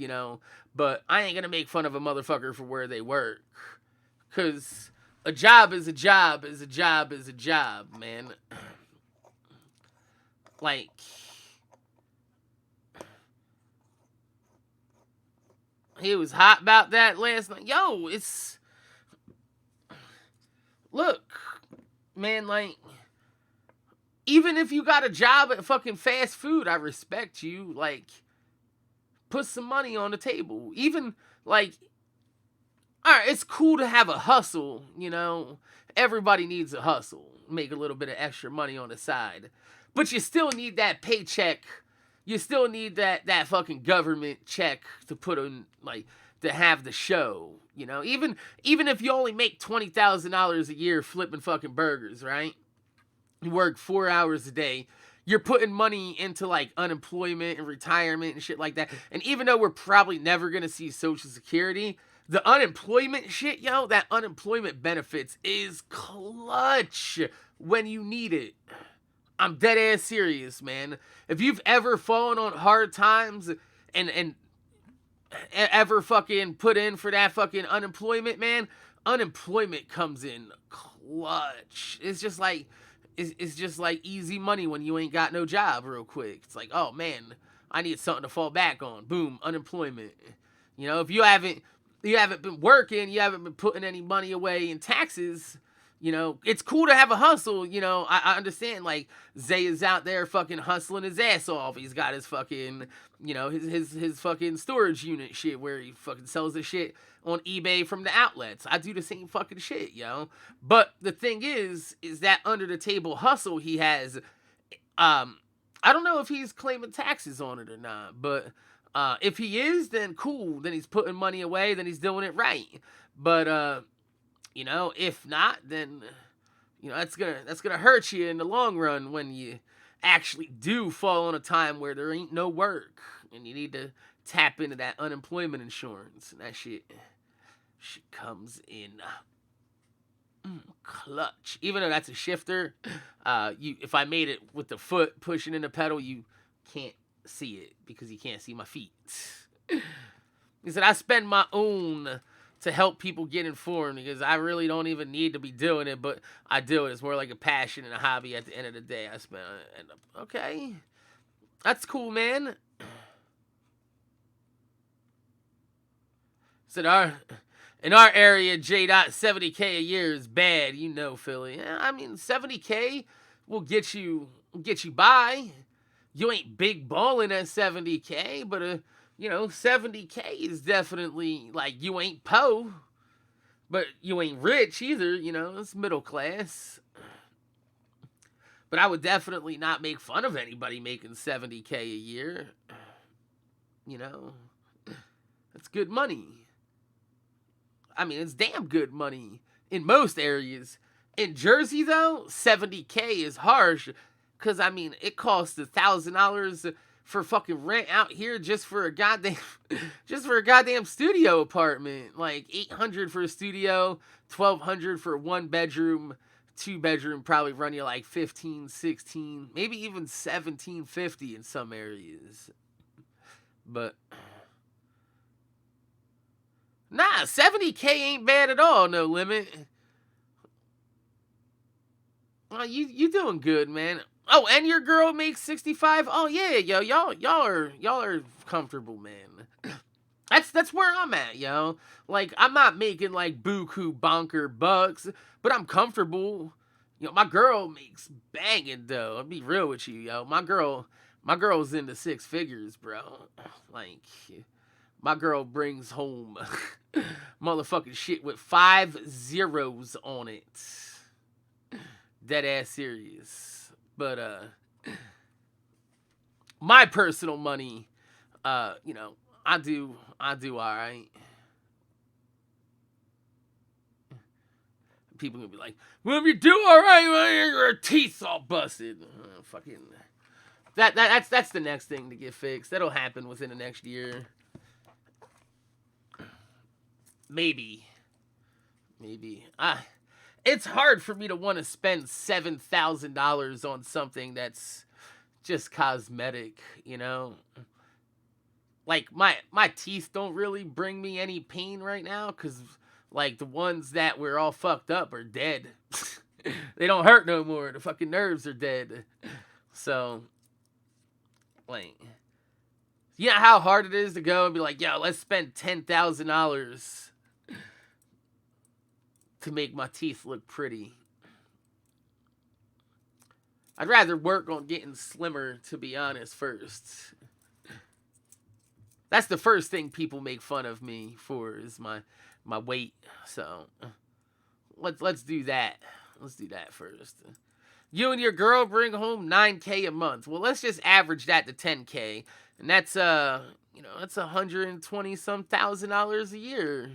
but I ain't gonna make fun of a motherfucker for where they work. Cause a job is a job is a job is a job, man. Like, he was hot about that last night. Yo, look, man, like, even if you got a job at fucking fast food, I respect you. Like, put some money on the table. Even, like, alright, it's cool to have a hustle, Everybody needs a hustle. Make a little bit of extra money on the side. But you still need that paycheck. You still need that fucking government check to put on, like, to have the show, Even if you only make $20,000 a year flipping fucking burgers, right? You work 4 hours a day. You're putting money into, like, unemployment and retirement and shit like that. And even though we're probably never going to see Social Security, the unemployment shit, yo, that unemployment benefits is clutch when you need it. I'm dead ass serious, man. If you've ever fallen on hard times and ever fucking put in for that fucking unemployment, man, unemployment comes in clutch. It's just like easy money when you ain't got no job real quick. It's like, oh man, I need something to fall back on. Boom, unemployment. If you haven't been working, you haven't been putting any money away in taxes, it's cool to have a hustle, I understand, like, Zay is out there fucking hustling his ass off. He's got his fucking, his fucking storage unit shit where he fucking sells the shit on eBay from the outlets. I do the same fucking shit, But the thing is that under the table hustle he has, I don't know if he's claiming taxes on it or not, but if he is, then cool. Then he's putting money away. Then he's doing it right. But if not, then that's gonna hurt you in the long run when you actually do fall on a time where there ain't no work and you need to tap into that unemployment insurance, and that shit comes in clutch. Even though that's a shifter, if I made it with the foot pushing in the pedal, you can't see it because you can't see my feet. He said I spend my own to help people get informed because I really don't even need to be doing it, but I do it. It's more like a passion and a hobby at the end of the day. I spend okay. That's cool, man. Said in our area, J. 70K a year is bad, Philly. I mean, 70K will get you by. You ain't big balling at 70K, but 70K is definitely like you ain't po, but you ain't rich either. It's middle class. But I would definitely not make fun of anybody making 70K a year. That's good money. I mean, it's damn good money in most areas. In Jersey, though, 70K is harsh. Because, I mean, it costs $1,000 for fucking rent out here just for a goddamn studio apartment. Like, $800 for a studio, $1,200 for a 1-bedroom, 2-bedroom probably run you like 15, 16, maybe even 1750 in some areas. But nah, 70K ain't bad at all, no limit. Well, you doing good, man. Oh, and your girl makes 65. Oh yeah, yo, y'all are comfortable, man. That's where I'm at, yo. Like, I'm not making like buku bonker bucks, but I'm comfortable. My girl makes banging though. I'll be real with you, yo. My girl's into 6 figures, bro. Like, my girl brings home motherfucking shit with 5 zeros on it. Dead ass serious. But my personal money, I do alright. People gonna be like, well, if you do alright, your teeth all busted. Fucking that's the next thing to get fixed. That'll happen within the next year. Maybe. It's hard for me to want to spend $7,000 on something that's just cosmetic, Like, my teeth don't really bring me any pain right now, because, like, the ones that were all fucked up are dead. They don't hurt no more. The fucking nerves are dead. So, like, you know how hard it is to go and be like, yo, let's spend $10,000 to make my teeth look pretty. I'd rather work on getting slimmer, to be honest, first. That's the first thing people make fun of me for, is my weight. So let's do that. Let's do that first. You and your girl bring home $9K a month. Well, let's just average that to $10K, and that's that's $120 thousand a year.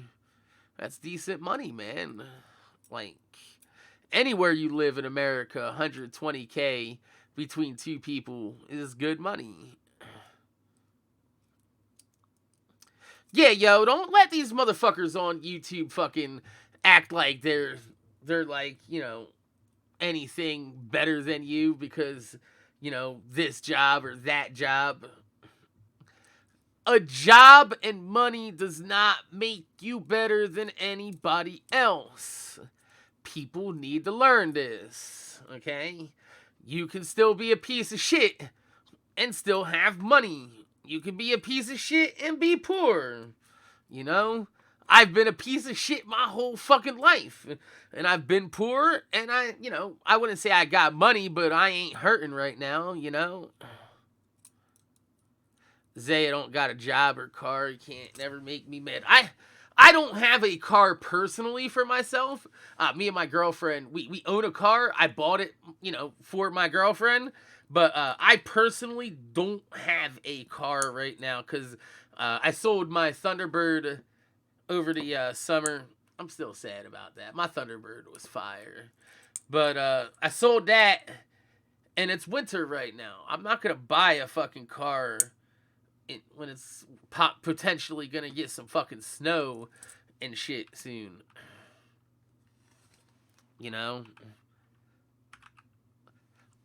That's decent money, man. Like, anywhere you live in America, $120K between 2 people is good money. Yeah, yo, don't let these motherfuckers on YouTube fucking act like they're like, anything better than you because, this job or that job. A job and money does not make you better than anybody else. People need to learn this, okay? You can still be a piece of shit and still have money. You can be a piece of shit and be poor, I've been a piece of shit my whole fucking life. And I've been poor, and I wouldn't say I got money, but I ain't hurting right now, Zaya don't got a job or car. You can't never make me mad. I don't have a car personally for myself. Me and my girlfriend, we own a car. I bought it, for my girlfriend. But I personally don't have a car right now because I sold my Thunderbird over the summer. I'm still sad about that. My Thunderbird was fire. But I sold that, and it's winter right now. I'm not going to buy a fucking car when it's potentially going to get some fucking snow and shit soon. You know?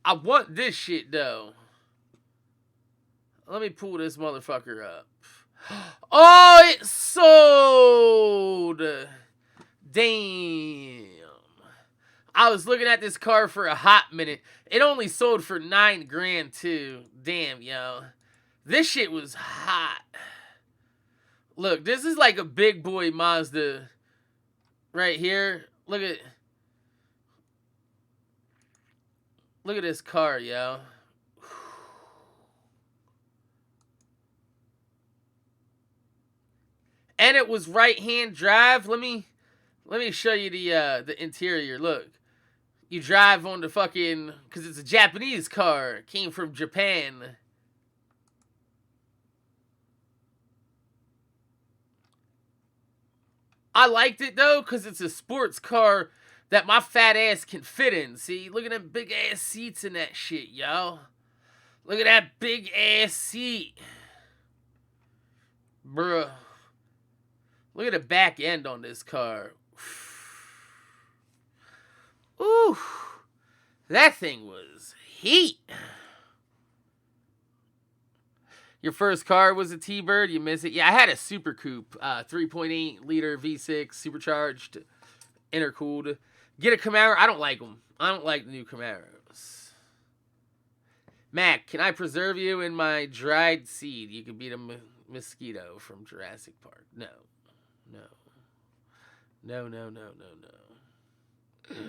I want this shit, though. Let me pull this motherfucker up. Oh, it sold! Damn. I was looking at this car for a hot minute. It only sold for $9 grand, too. Damn, yo. This shit was hot. Look, this is like a big boy Mazda right here. Look at this car, yo. And it was right-hand drive. Let me show you the interior. Look. You drive on the fucking, because it's a Japanese car. It came from Japan. I liked it, though, because it's a sports car that my fat ass can fit in. See, look at them big ass seats in that shit, yo. Look at that big ass seat. Bruh. Look at the back end on this car. Ooh. That thing was heat. Your first car was a T-Bird. You miss it? Yeah, I had a Super Coupe, 3.8 liter V6, supercharged, intercooled. Get a Camaro. I don't like them. I don't like the new Camaros. Mac, can I preserve you in my dried seed? You could beat a mosquito from Jurassic Park. No. No. No, no, no, no, no.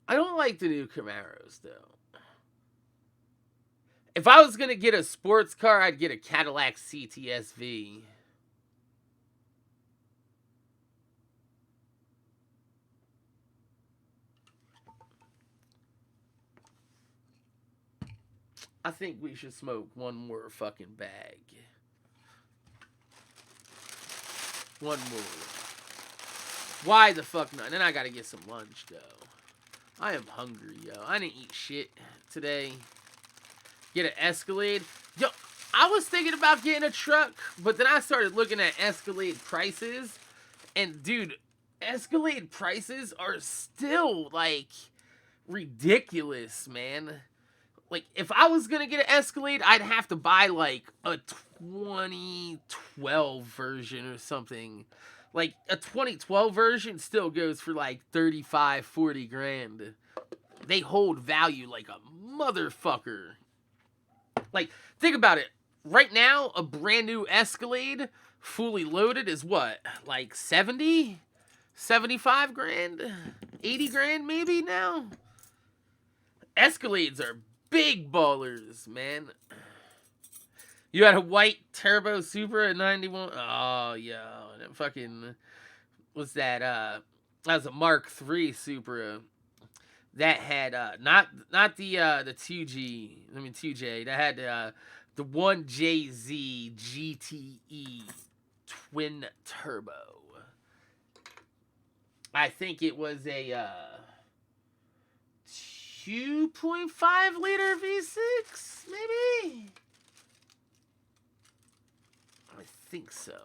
I don't like the new Camaros, though. If I was going to get a sports car, I'd get a Cadillac CTSV. I think we should smoke one more fucking bag. One more. Why the fuck not? Then I gotta get some lunch, though. I am hungry, yo. I didn't eat shit today. Get an Escalade. Yo, I was thinking about getting a truck, but then I started looking at Escalade prices. And, dude, Escalade prices are still, like, ridiculous, man. Like, if I was gonna get an Escalade, I'd have to buy, like, a 2012 version or something. Like, a 2012 version still goes for, like, 35, 40 grand. They hold value like a motherfucker. Like, think about it. Right now, a brand new Escalade, fully loaded, is what? Like, 70? 75 grand? 80 grand maybe now? Escalades are big ballers, man. You had a white turbo Supra at 91. Oh, yo. That fucking... What's that? That was a Mark III Supra. That had, not the 2G. I mean, 2J. That had, the 1JZ GTE twin turbo. I think it was a, 2.5 liter V6, maybe? I think so.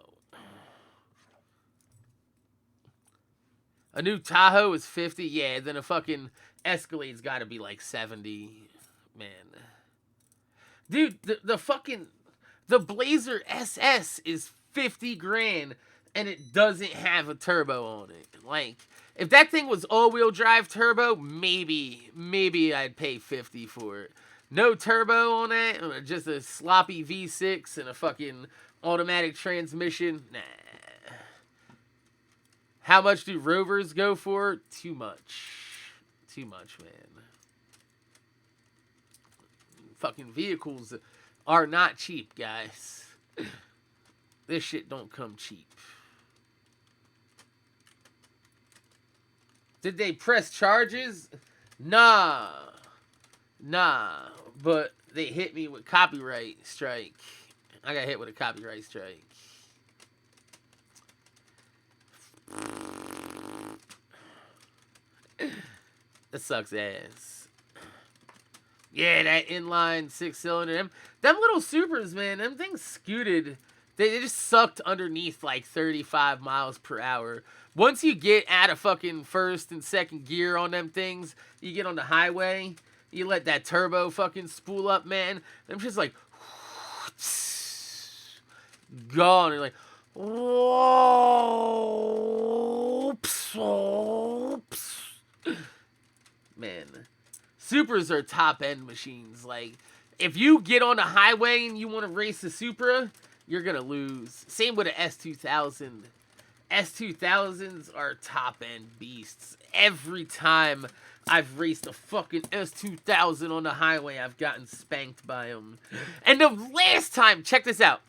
A new Tahoe is 50, yeah, then a fucking Escalade's gotta be like 70, man. Dude, the fucking, the Blazer SS is 50 grand, and it doesn't have a turbo on it. Like, if that thing was all-wheel drive turbo, maybe I'd pay 50 for it. No turbo on it, just a sloppy V6 and a fucking automatic transmission, nah. How much do Rovers go for? Too much. Too much, man. Fucking vehicles are not cheap, guys. This shit don't come cheap. Did they press charges? Nah. Nah. But they hit me with copyright strike. I got hit with a copyright strike. That sucks ass. Yeah, that inline 6-cylinder. Them little Supras, man, them things scooted. They just sucked underneath like 35 miles per hour. Once you get out of fucking first and second gear on them things, you get on the highway, you let that turbo fucking spool up, man. Them just like gone. You're like, whoa, man. Supras are top end machines. Like, if you get on the highway and you want to race a Supra, you're gonna lose. Same with an S2000. S2000s are top end beasts. Every time I've raced a fucking S2000 on the highway, I've gotten spanked by them. And the last time, check this out.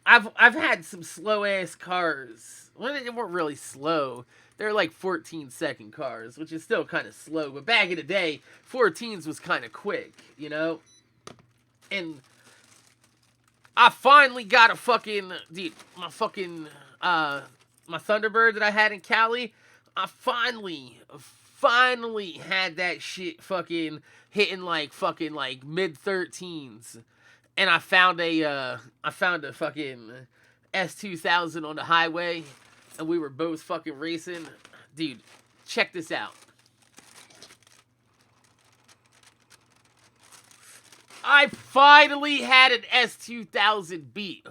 I've had some slow ass cars. Well, they weren't really slow. They're like 14-second cars, which is still kind of slow. But back in the day, 14s was kind of quick, you know? And I finally got a fucking, dude, my Thunderbird that I had in Cali. I finally had that shit fucking hitting like mid-13s. And I found a fucking S2000 on the highway. And we were both fucking racing. Dude, check this out. I finally had an S2000 beat.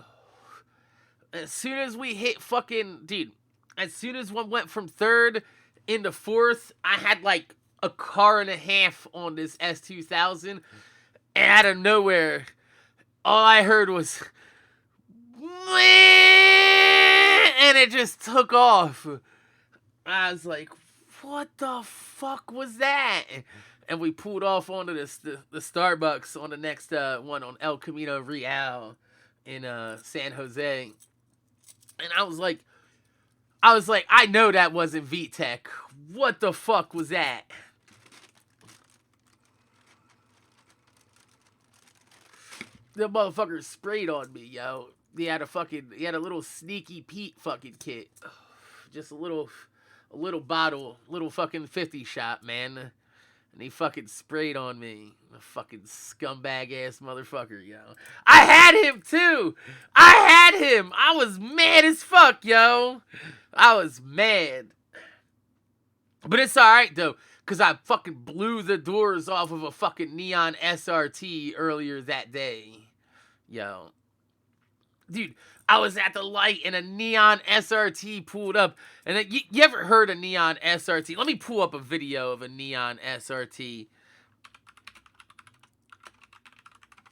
As soon as we hit fucking... Dude, as soon as one went from third into fourth, I had like a car and a half on this S2000. And out of nowhere, all I heard was... And it just took off. I was like, what the fuck was that? And we pulled off onto the Starbucks on the next one on El Camino Real in San Jose. And I was like, I know that wasn't VTech. What the fuck was that? The motherfucker sprayed on me, yo. He had a little sneaky Pete fucking kit. Just a little bottle, little fucking 50 shot, man. And he fucking sprayed on me. A fucking scumbag ass motherfucker, yo. I had him too! I had him! I was mad as fuck, yo. I was mad. But it's alright though, because I fucking blew the doors off of a fucking neon SRT earlier that day. Yo. Dude, I was at the light and a neon SRT pulled up. And then, you ever heard a neon SRT? Let me pull up a video of a neon SRT.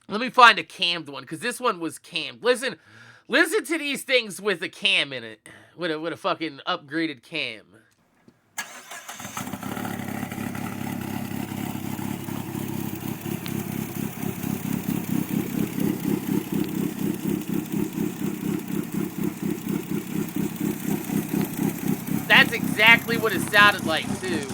Let me find a cammed one, because this one was cammed. Listen to these things with a cam in it. With a fucking upgraded cam. That's exactly what it sounded like, too.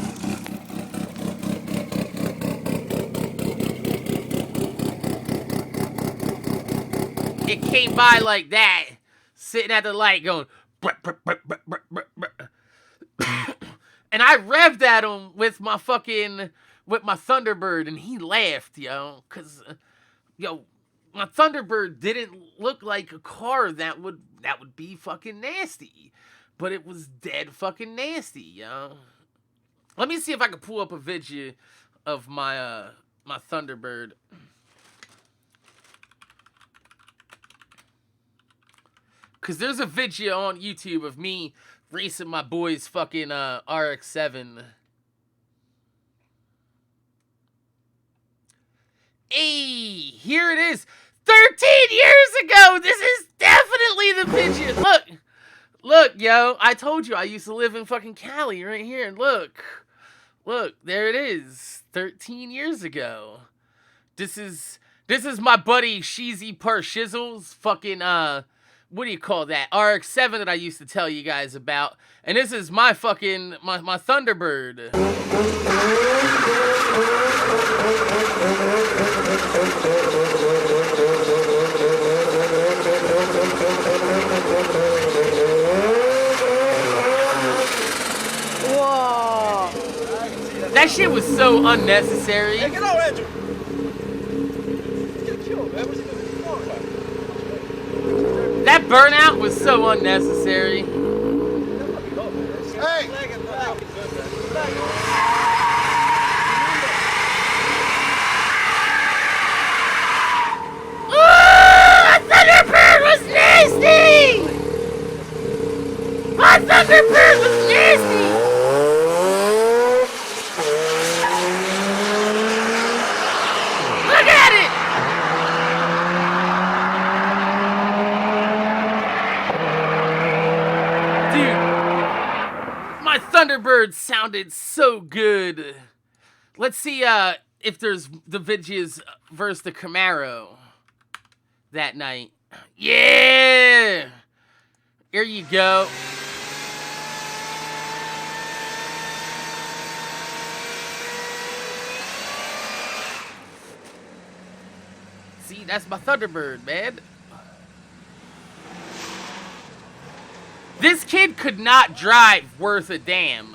It came by like that, sitting at the light going... And I revved at him with my Thunderbird, and he laughed, yo. Because, my Thunderbird didn't look like a car that would be fucking nasty. But it was dead fucking nasty, yo. Let me see if I can pull up a video of my Thunderbird. Because there's a video on YouTube of me racing my boy's fucking RX-7. Hey, here it is. 13 years ago! This is definitely the picture. Look, yo, I told you I used to live in fucking Cali right here. Look, there it is. 13 years ago. This is my buddy Sheezy Parshizzle's fucking what do you call that? RX-7 that I used to tell you guys about. And this is my fucking, my Thunderbird. Whoa. That shit was so unnecessary. Hey, get out, Andrew! Get killed, man. What's he doing? That burnout was so unnecessary. Hey! My Thunderbird was nasty! My Thunderbird was nasty! Look at it! Dude, my Thunderbird sounded so good. Let's see if there's the Vidges versus the Camaro that night. Yeah! Here you go. See, that's my Thunderbird, man. This kid could not drive worth a damn.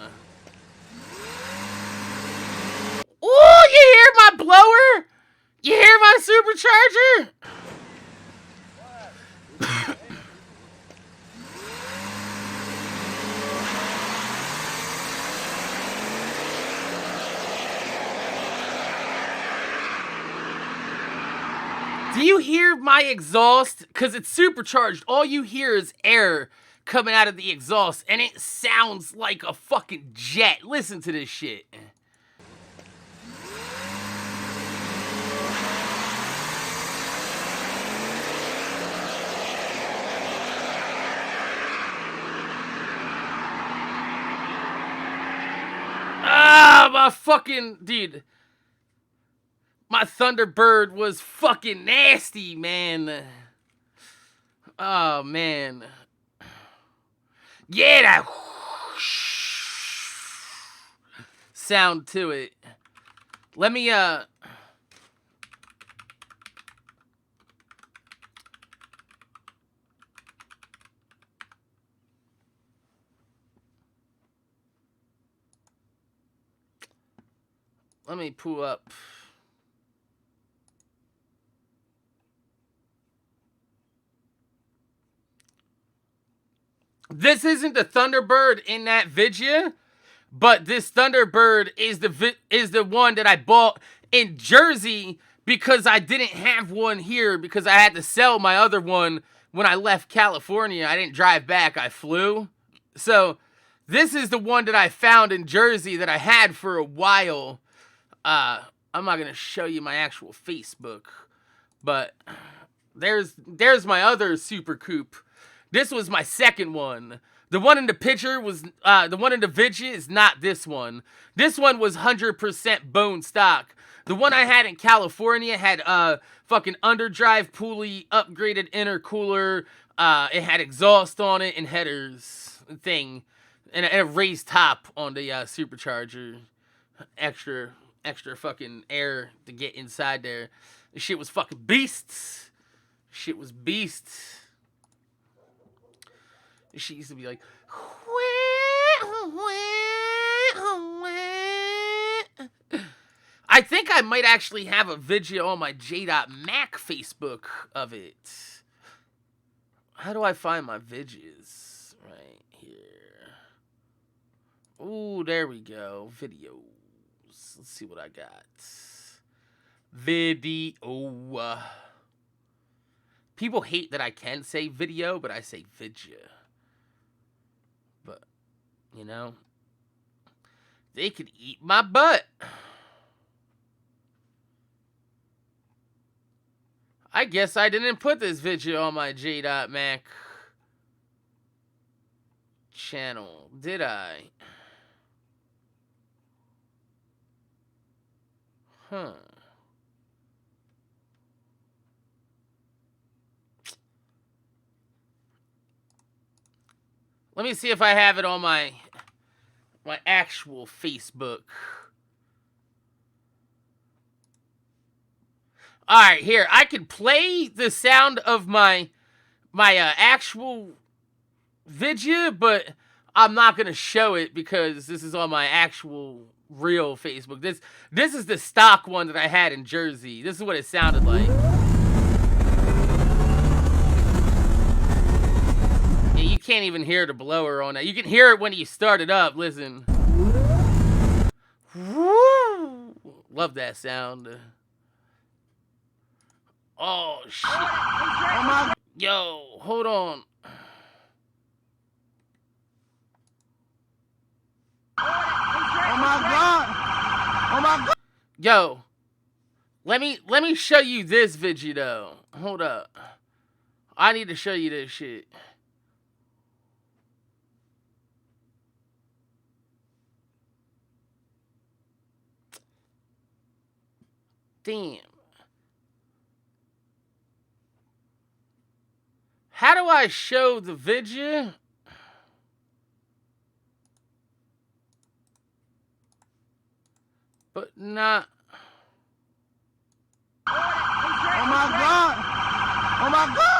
Ooh, you hear my blower? You hear my supercharger? Do you hear my exhaust? Because it's supercharged. All you hear is air coming out of the exhaust, and it sounds like a fucking jet. Listen to this shit. Ah, my fucking... Dude. My Thunderbird was fucking nasty, man. Oh, man. Yeah, that sound to it. Let me, let me pull up. This isn't the Thunderbird in that video, but this Thunderbird is the one that I bought in Jersey because I didn't have one here because I had to sell my other one when I left California. I didn't drive back, I flew. So this is the one that I found in Jersey that I had for a while. I'm not going to show you my actual Facebook, but there's my other Super Coupe. This was my second one. The one in the picture was, the one in the video is not this one. This one was 100% bone stock. The one I had in California had fucking underdrive pulley, upgraded intercooler. It had exhaust on it and headers thing, and a raised top on the supercharger. Extra fucking air to get inside there. This shit was fucking beasts. Shit was beasts. She used to be like, I think I might actually have a video on my J.Mac Facebook of it. How do I find my videos? Right here. Ooh, there we go. Videos. Let's see what I got. Video. People hate that I can say video, but I say video. But, you know, they could eat my butt. I guess I didn't put this video on my J.Mac channel, did I? Huh. Let me see if I have it on my actual Facebook. All right, here I can play the sound of my actual video, but I'm not gonna show it because this is on my actual real Facebook. This is the stock one that I had in Jersey. This is what it sounded like. Yeah, you can't even hear the blower on that. You can hear it when you start it up. Listen. Woo! Love that sound. Oh shit. Yo, hold on. Oh my god! Oh my god! Yo, let me show you this video though. Hold up. I need to show you this shit. Damn. How do I show the video? But not. Oh my god! Oh my god!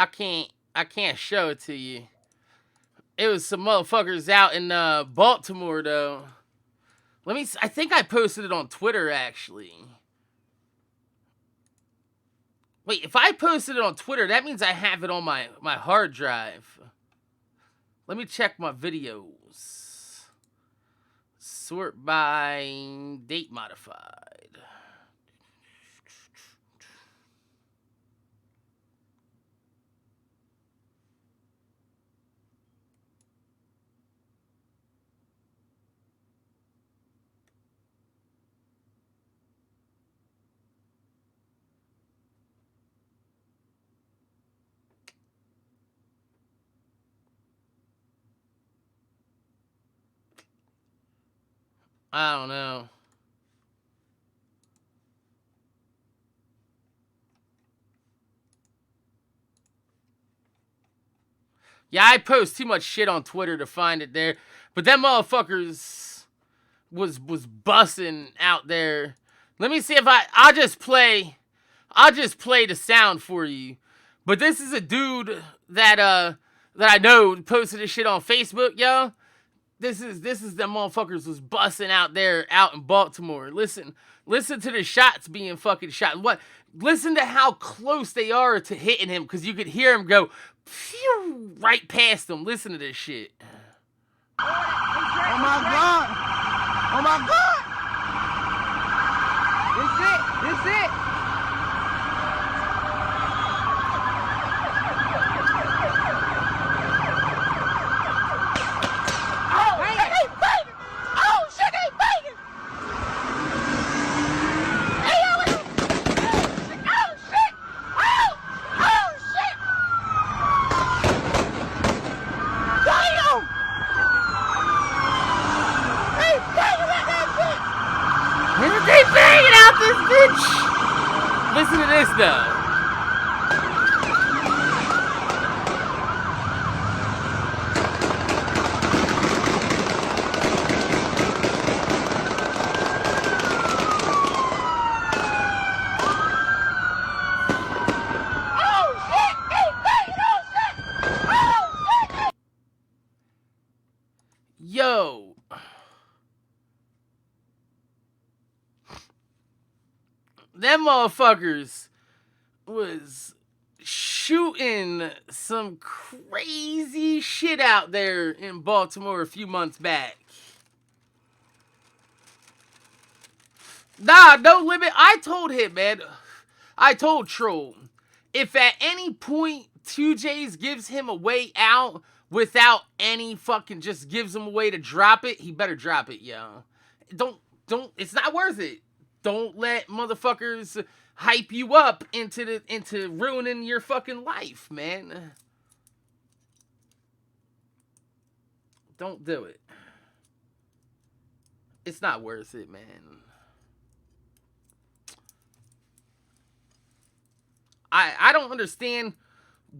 I can't show it to you. It was some motherfuckers out in Baltimore though. I think I posted it on Twitter actually. Wait, if I posted it on Twitter, that means I have it on my hard drive. Let me check my videos. Sort by date modified. I don't know. Yeah, I post too much shit on Twitter to find it there. But them motherfuckers was busting out there. Let me see if I'll just play the sound for you. But this is a dude that I know posted this shit on Facebook, yo. This is them motherfuckers was busting out there out in Baltimore. Listen to the shots being fucking shot. Listen to how close they are to hitting him, because you could hear him go phew, right past them. Listen to this shit. Oh my god! Oh my god! This it! They banging out this bitch. Listen to this though. Yo. Them motherfuckers was shooting some crazy shit out there in Baltimore a few months back. Nah, no limit. I told him, man. I told Troll, if at any point 2J's gives him a way out without any fucking just gives him a way to drop it, he better drop it, yo. Don't, it's not worth it. Don't let motherfuckers hype you up into ruining your fucking life, man. Don't do it. It's not worth it, man. I don't understand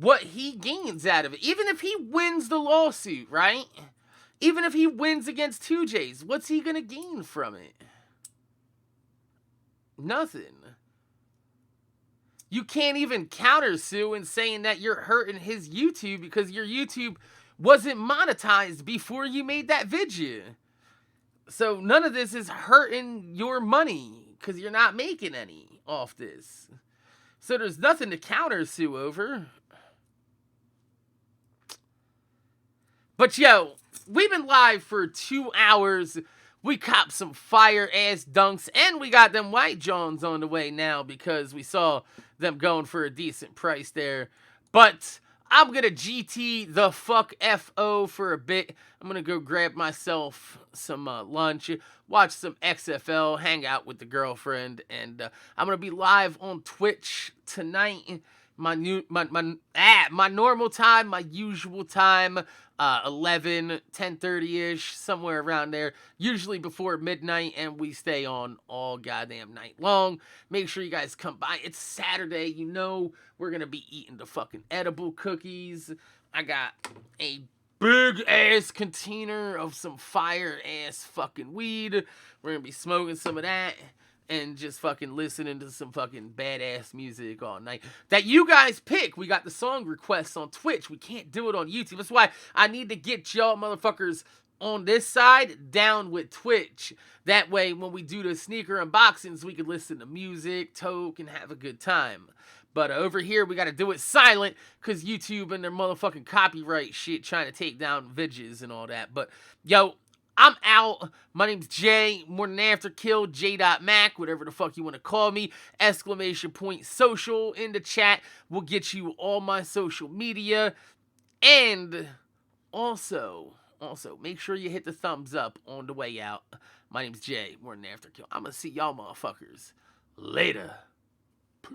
what he gains out of it. Even if he wins the lawsuit, right? Even if he wins against 2J's, what's he gonna gain from it? Nothing. You can't even countersue in saying that you're hurting his YouTube because your YouTube wasn't monetized before you made that video. So none of this is hurting your money because you're not making any off this. So there's nothing to countersue over. But yo, we've been live for 2 hours. We copped some fire ass dunks, and we got them white Johns on the way now because we saw them going for a decent price there. But I'm gonna GT the fuck FO for a bit. I'm gonna go grab myself some lunch, watch some XFL, hang out with the girlfriend, and I'm gonna be live on Twitch tonight. My normal time, my usual time, 11, 10:30-ish, somewhere around there, usually before midnight, and we stay on all goddamn night long. Make sure you guys come by. It's Saturday, you know we're gonna be eating the fucking edible cookies. I got a big ass container of some fire ass fucking weed. We're gonna be smoking some of that and just fucking listening to some fucking badass music all night that you guys pick. We got the song requests on Twitch. We can't do it on YouTube. That's why I need to get y'all motherfuckers on this side down with Twitch. That way, when we do the sneaker unboxings, we can listen to music, toke, and have a good time. But over here, we got to do it silent because YouTube and their motherfucking copyright shit trying to take down vidges and all that. But, yo, I'm out. My name's Jay, more than after kill, J.Mac, whatever the fuck you want to call me. !social in the chat will get you all my social media. And also, make sure you hit the thumbs up on the way out. My name's Jay, more than after kill. I'm going to see y'all motherfuckers later. Peace.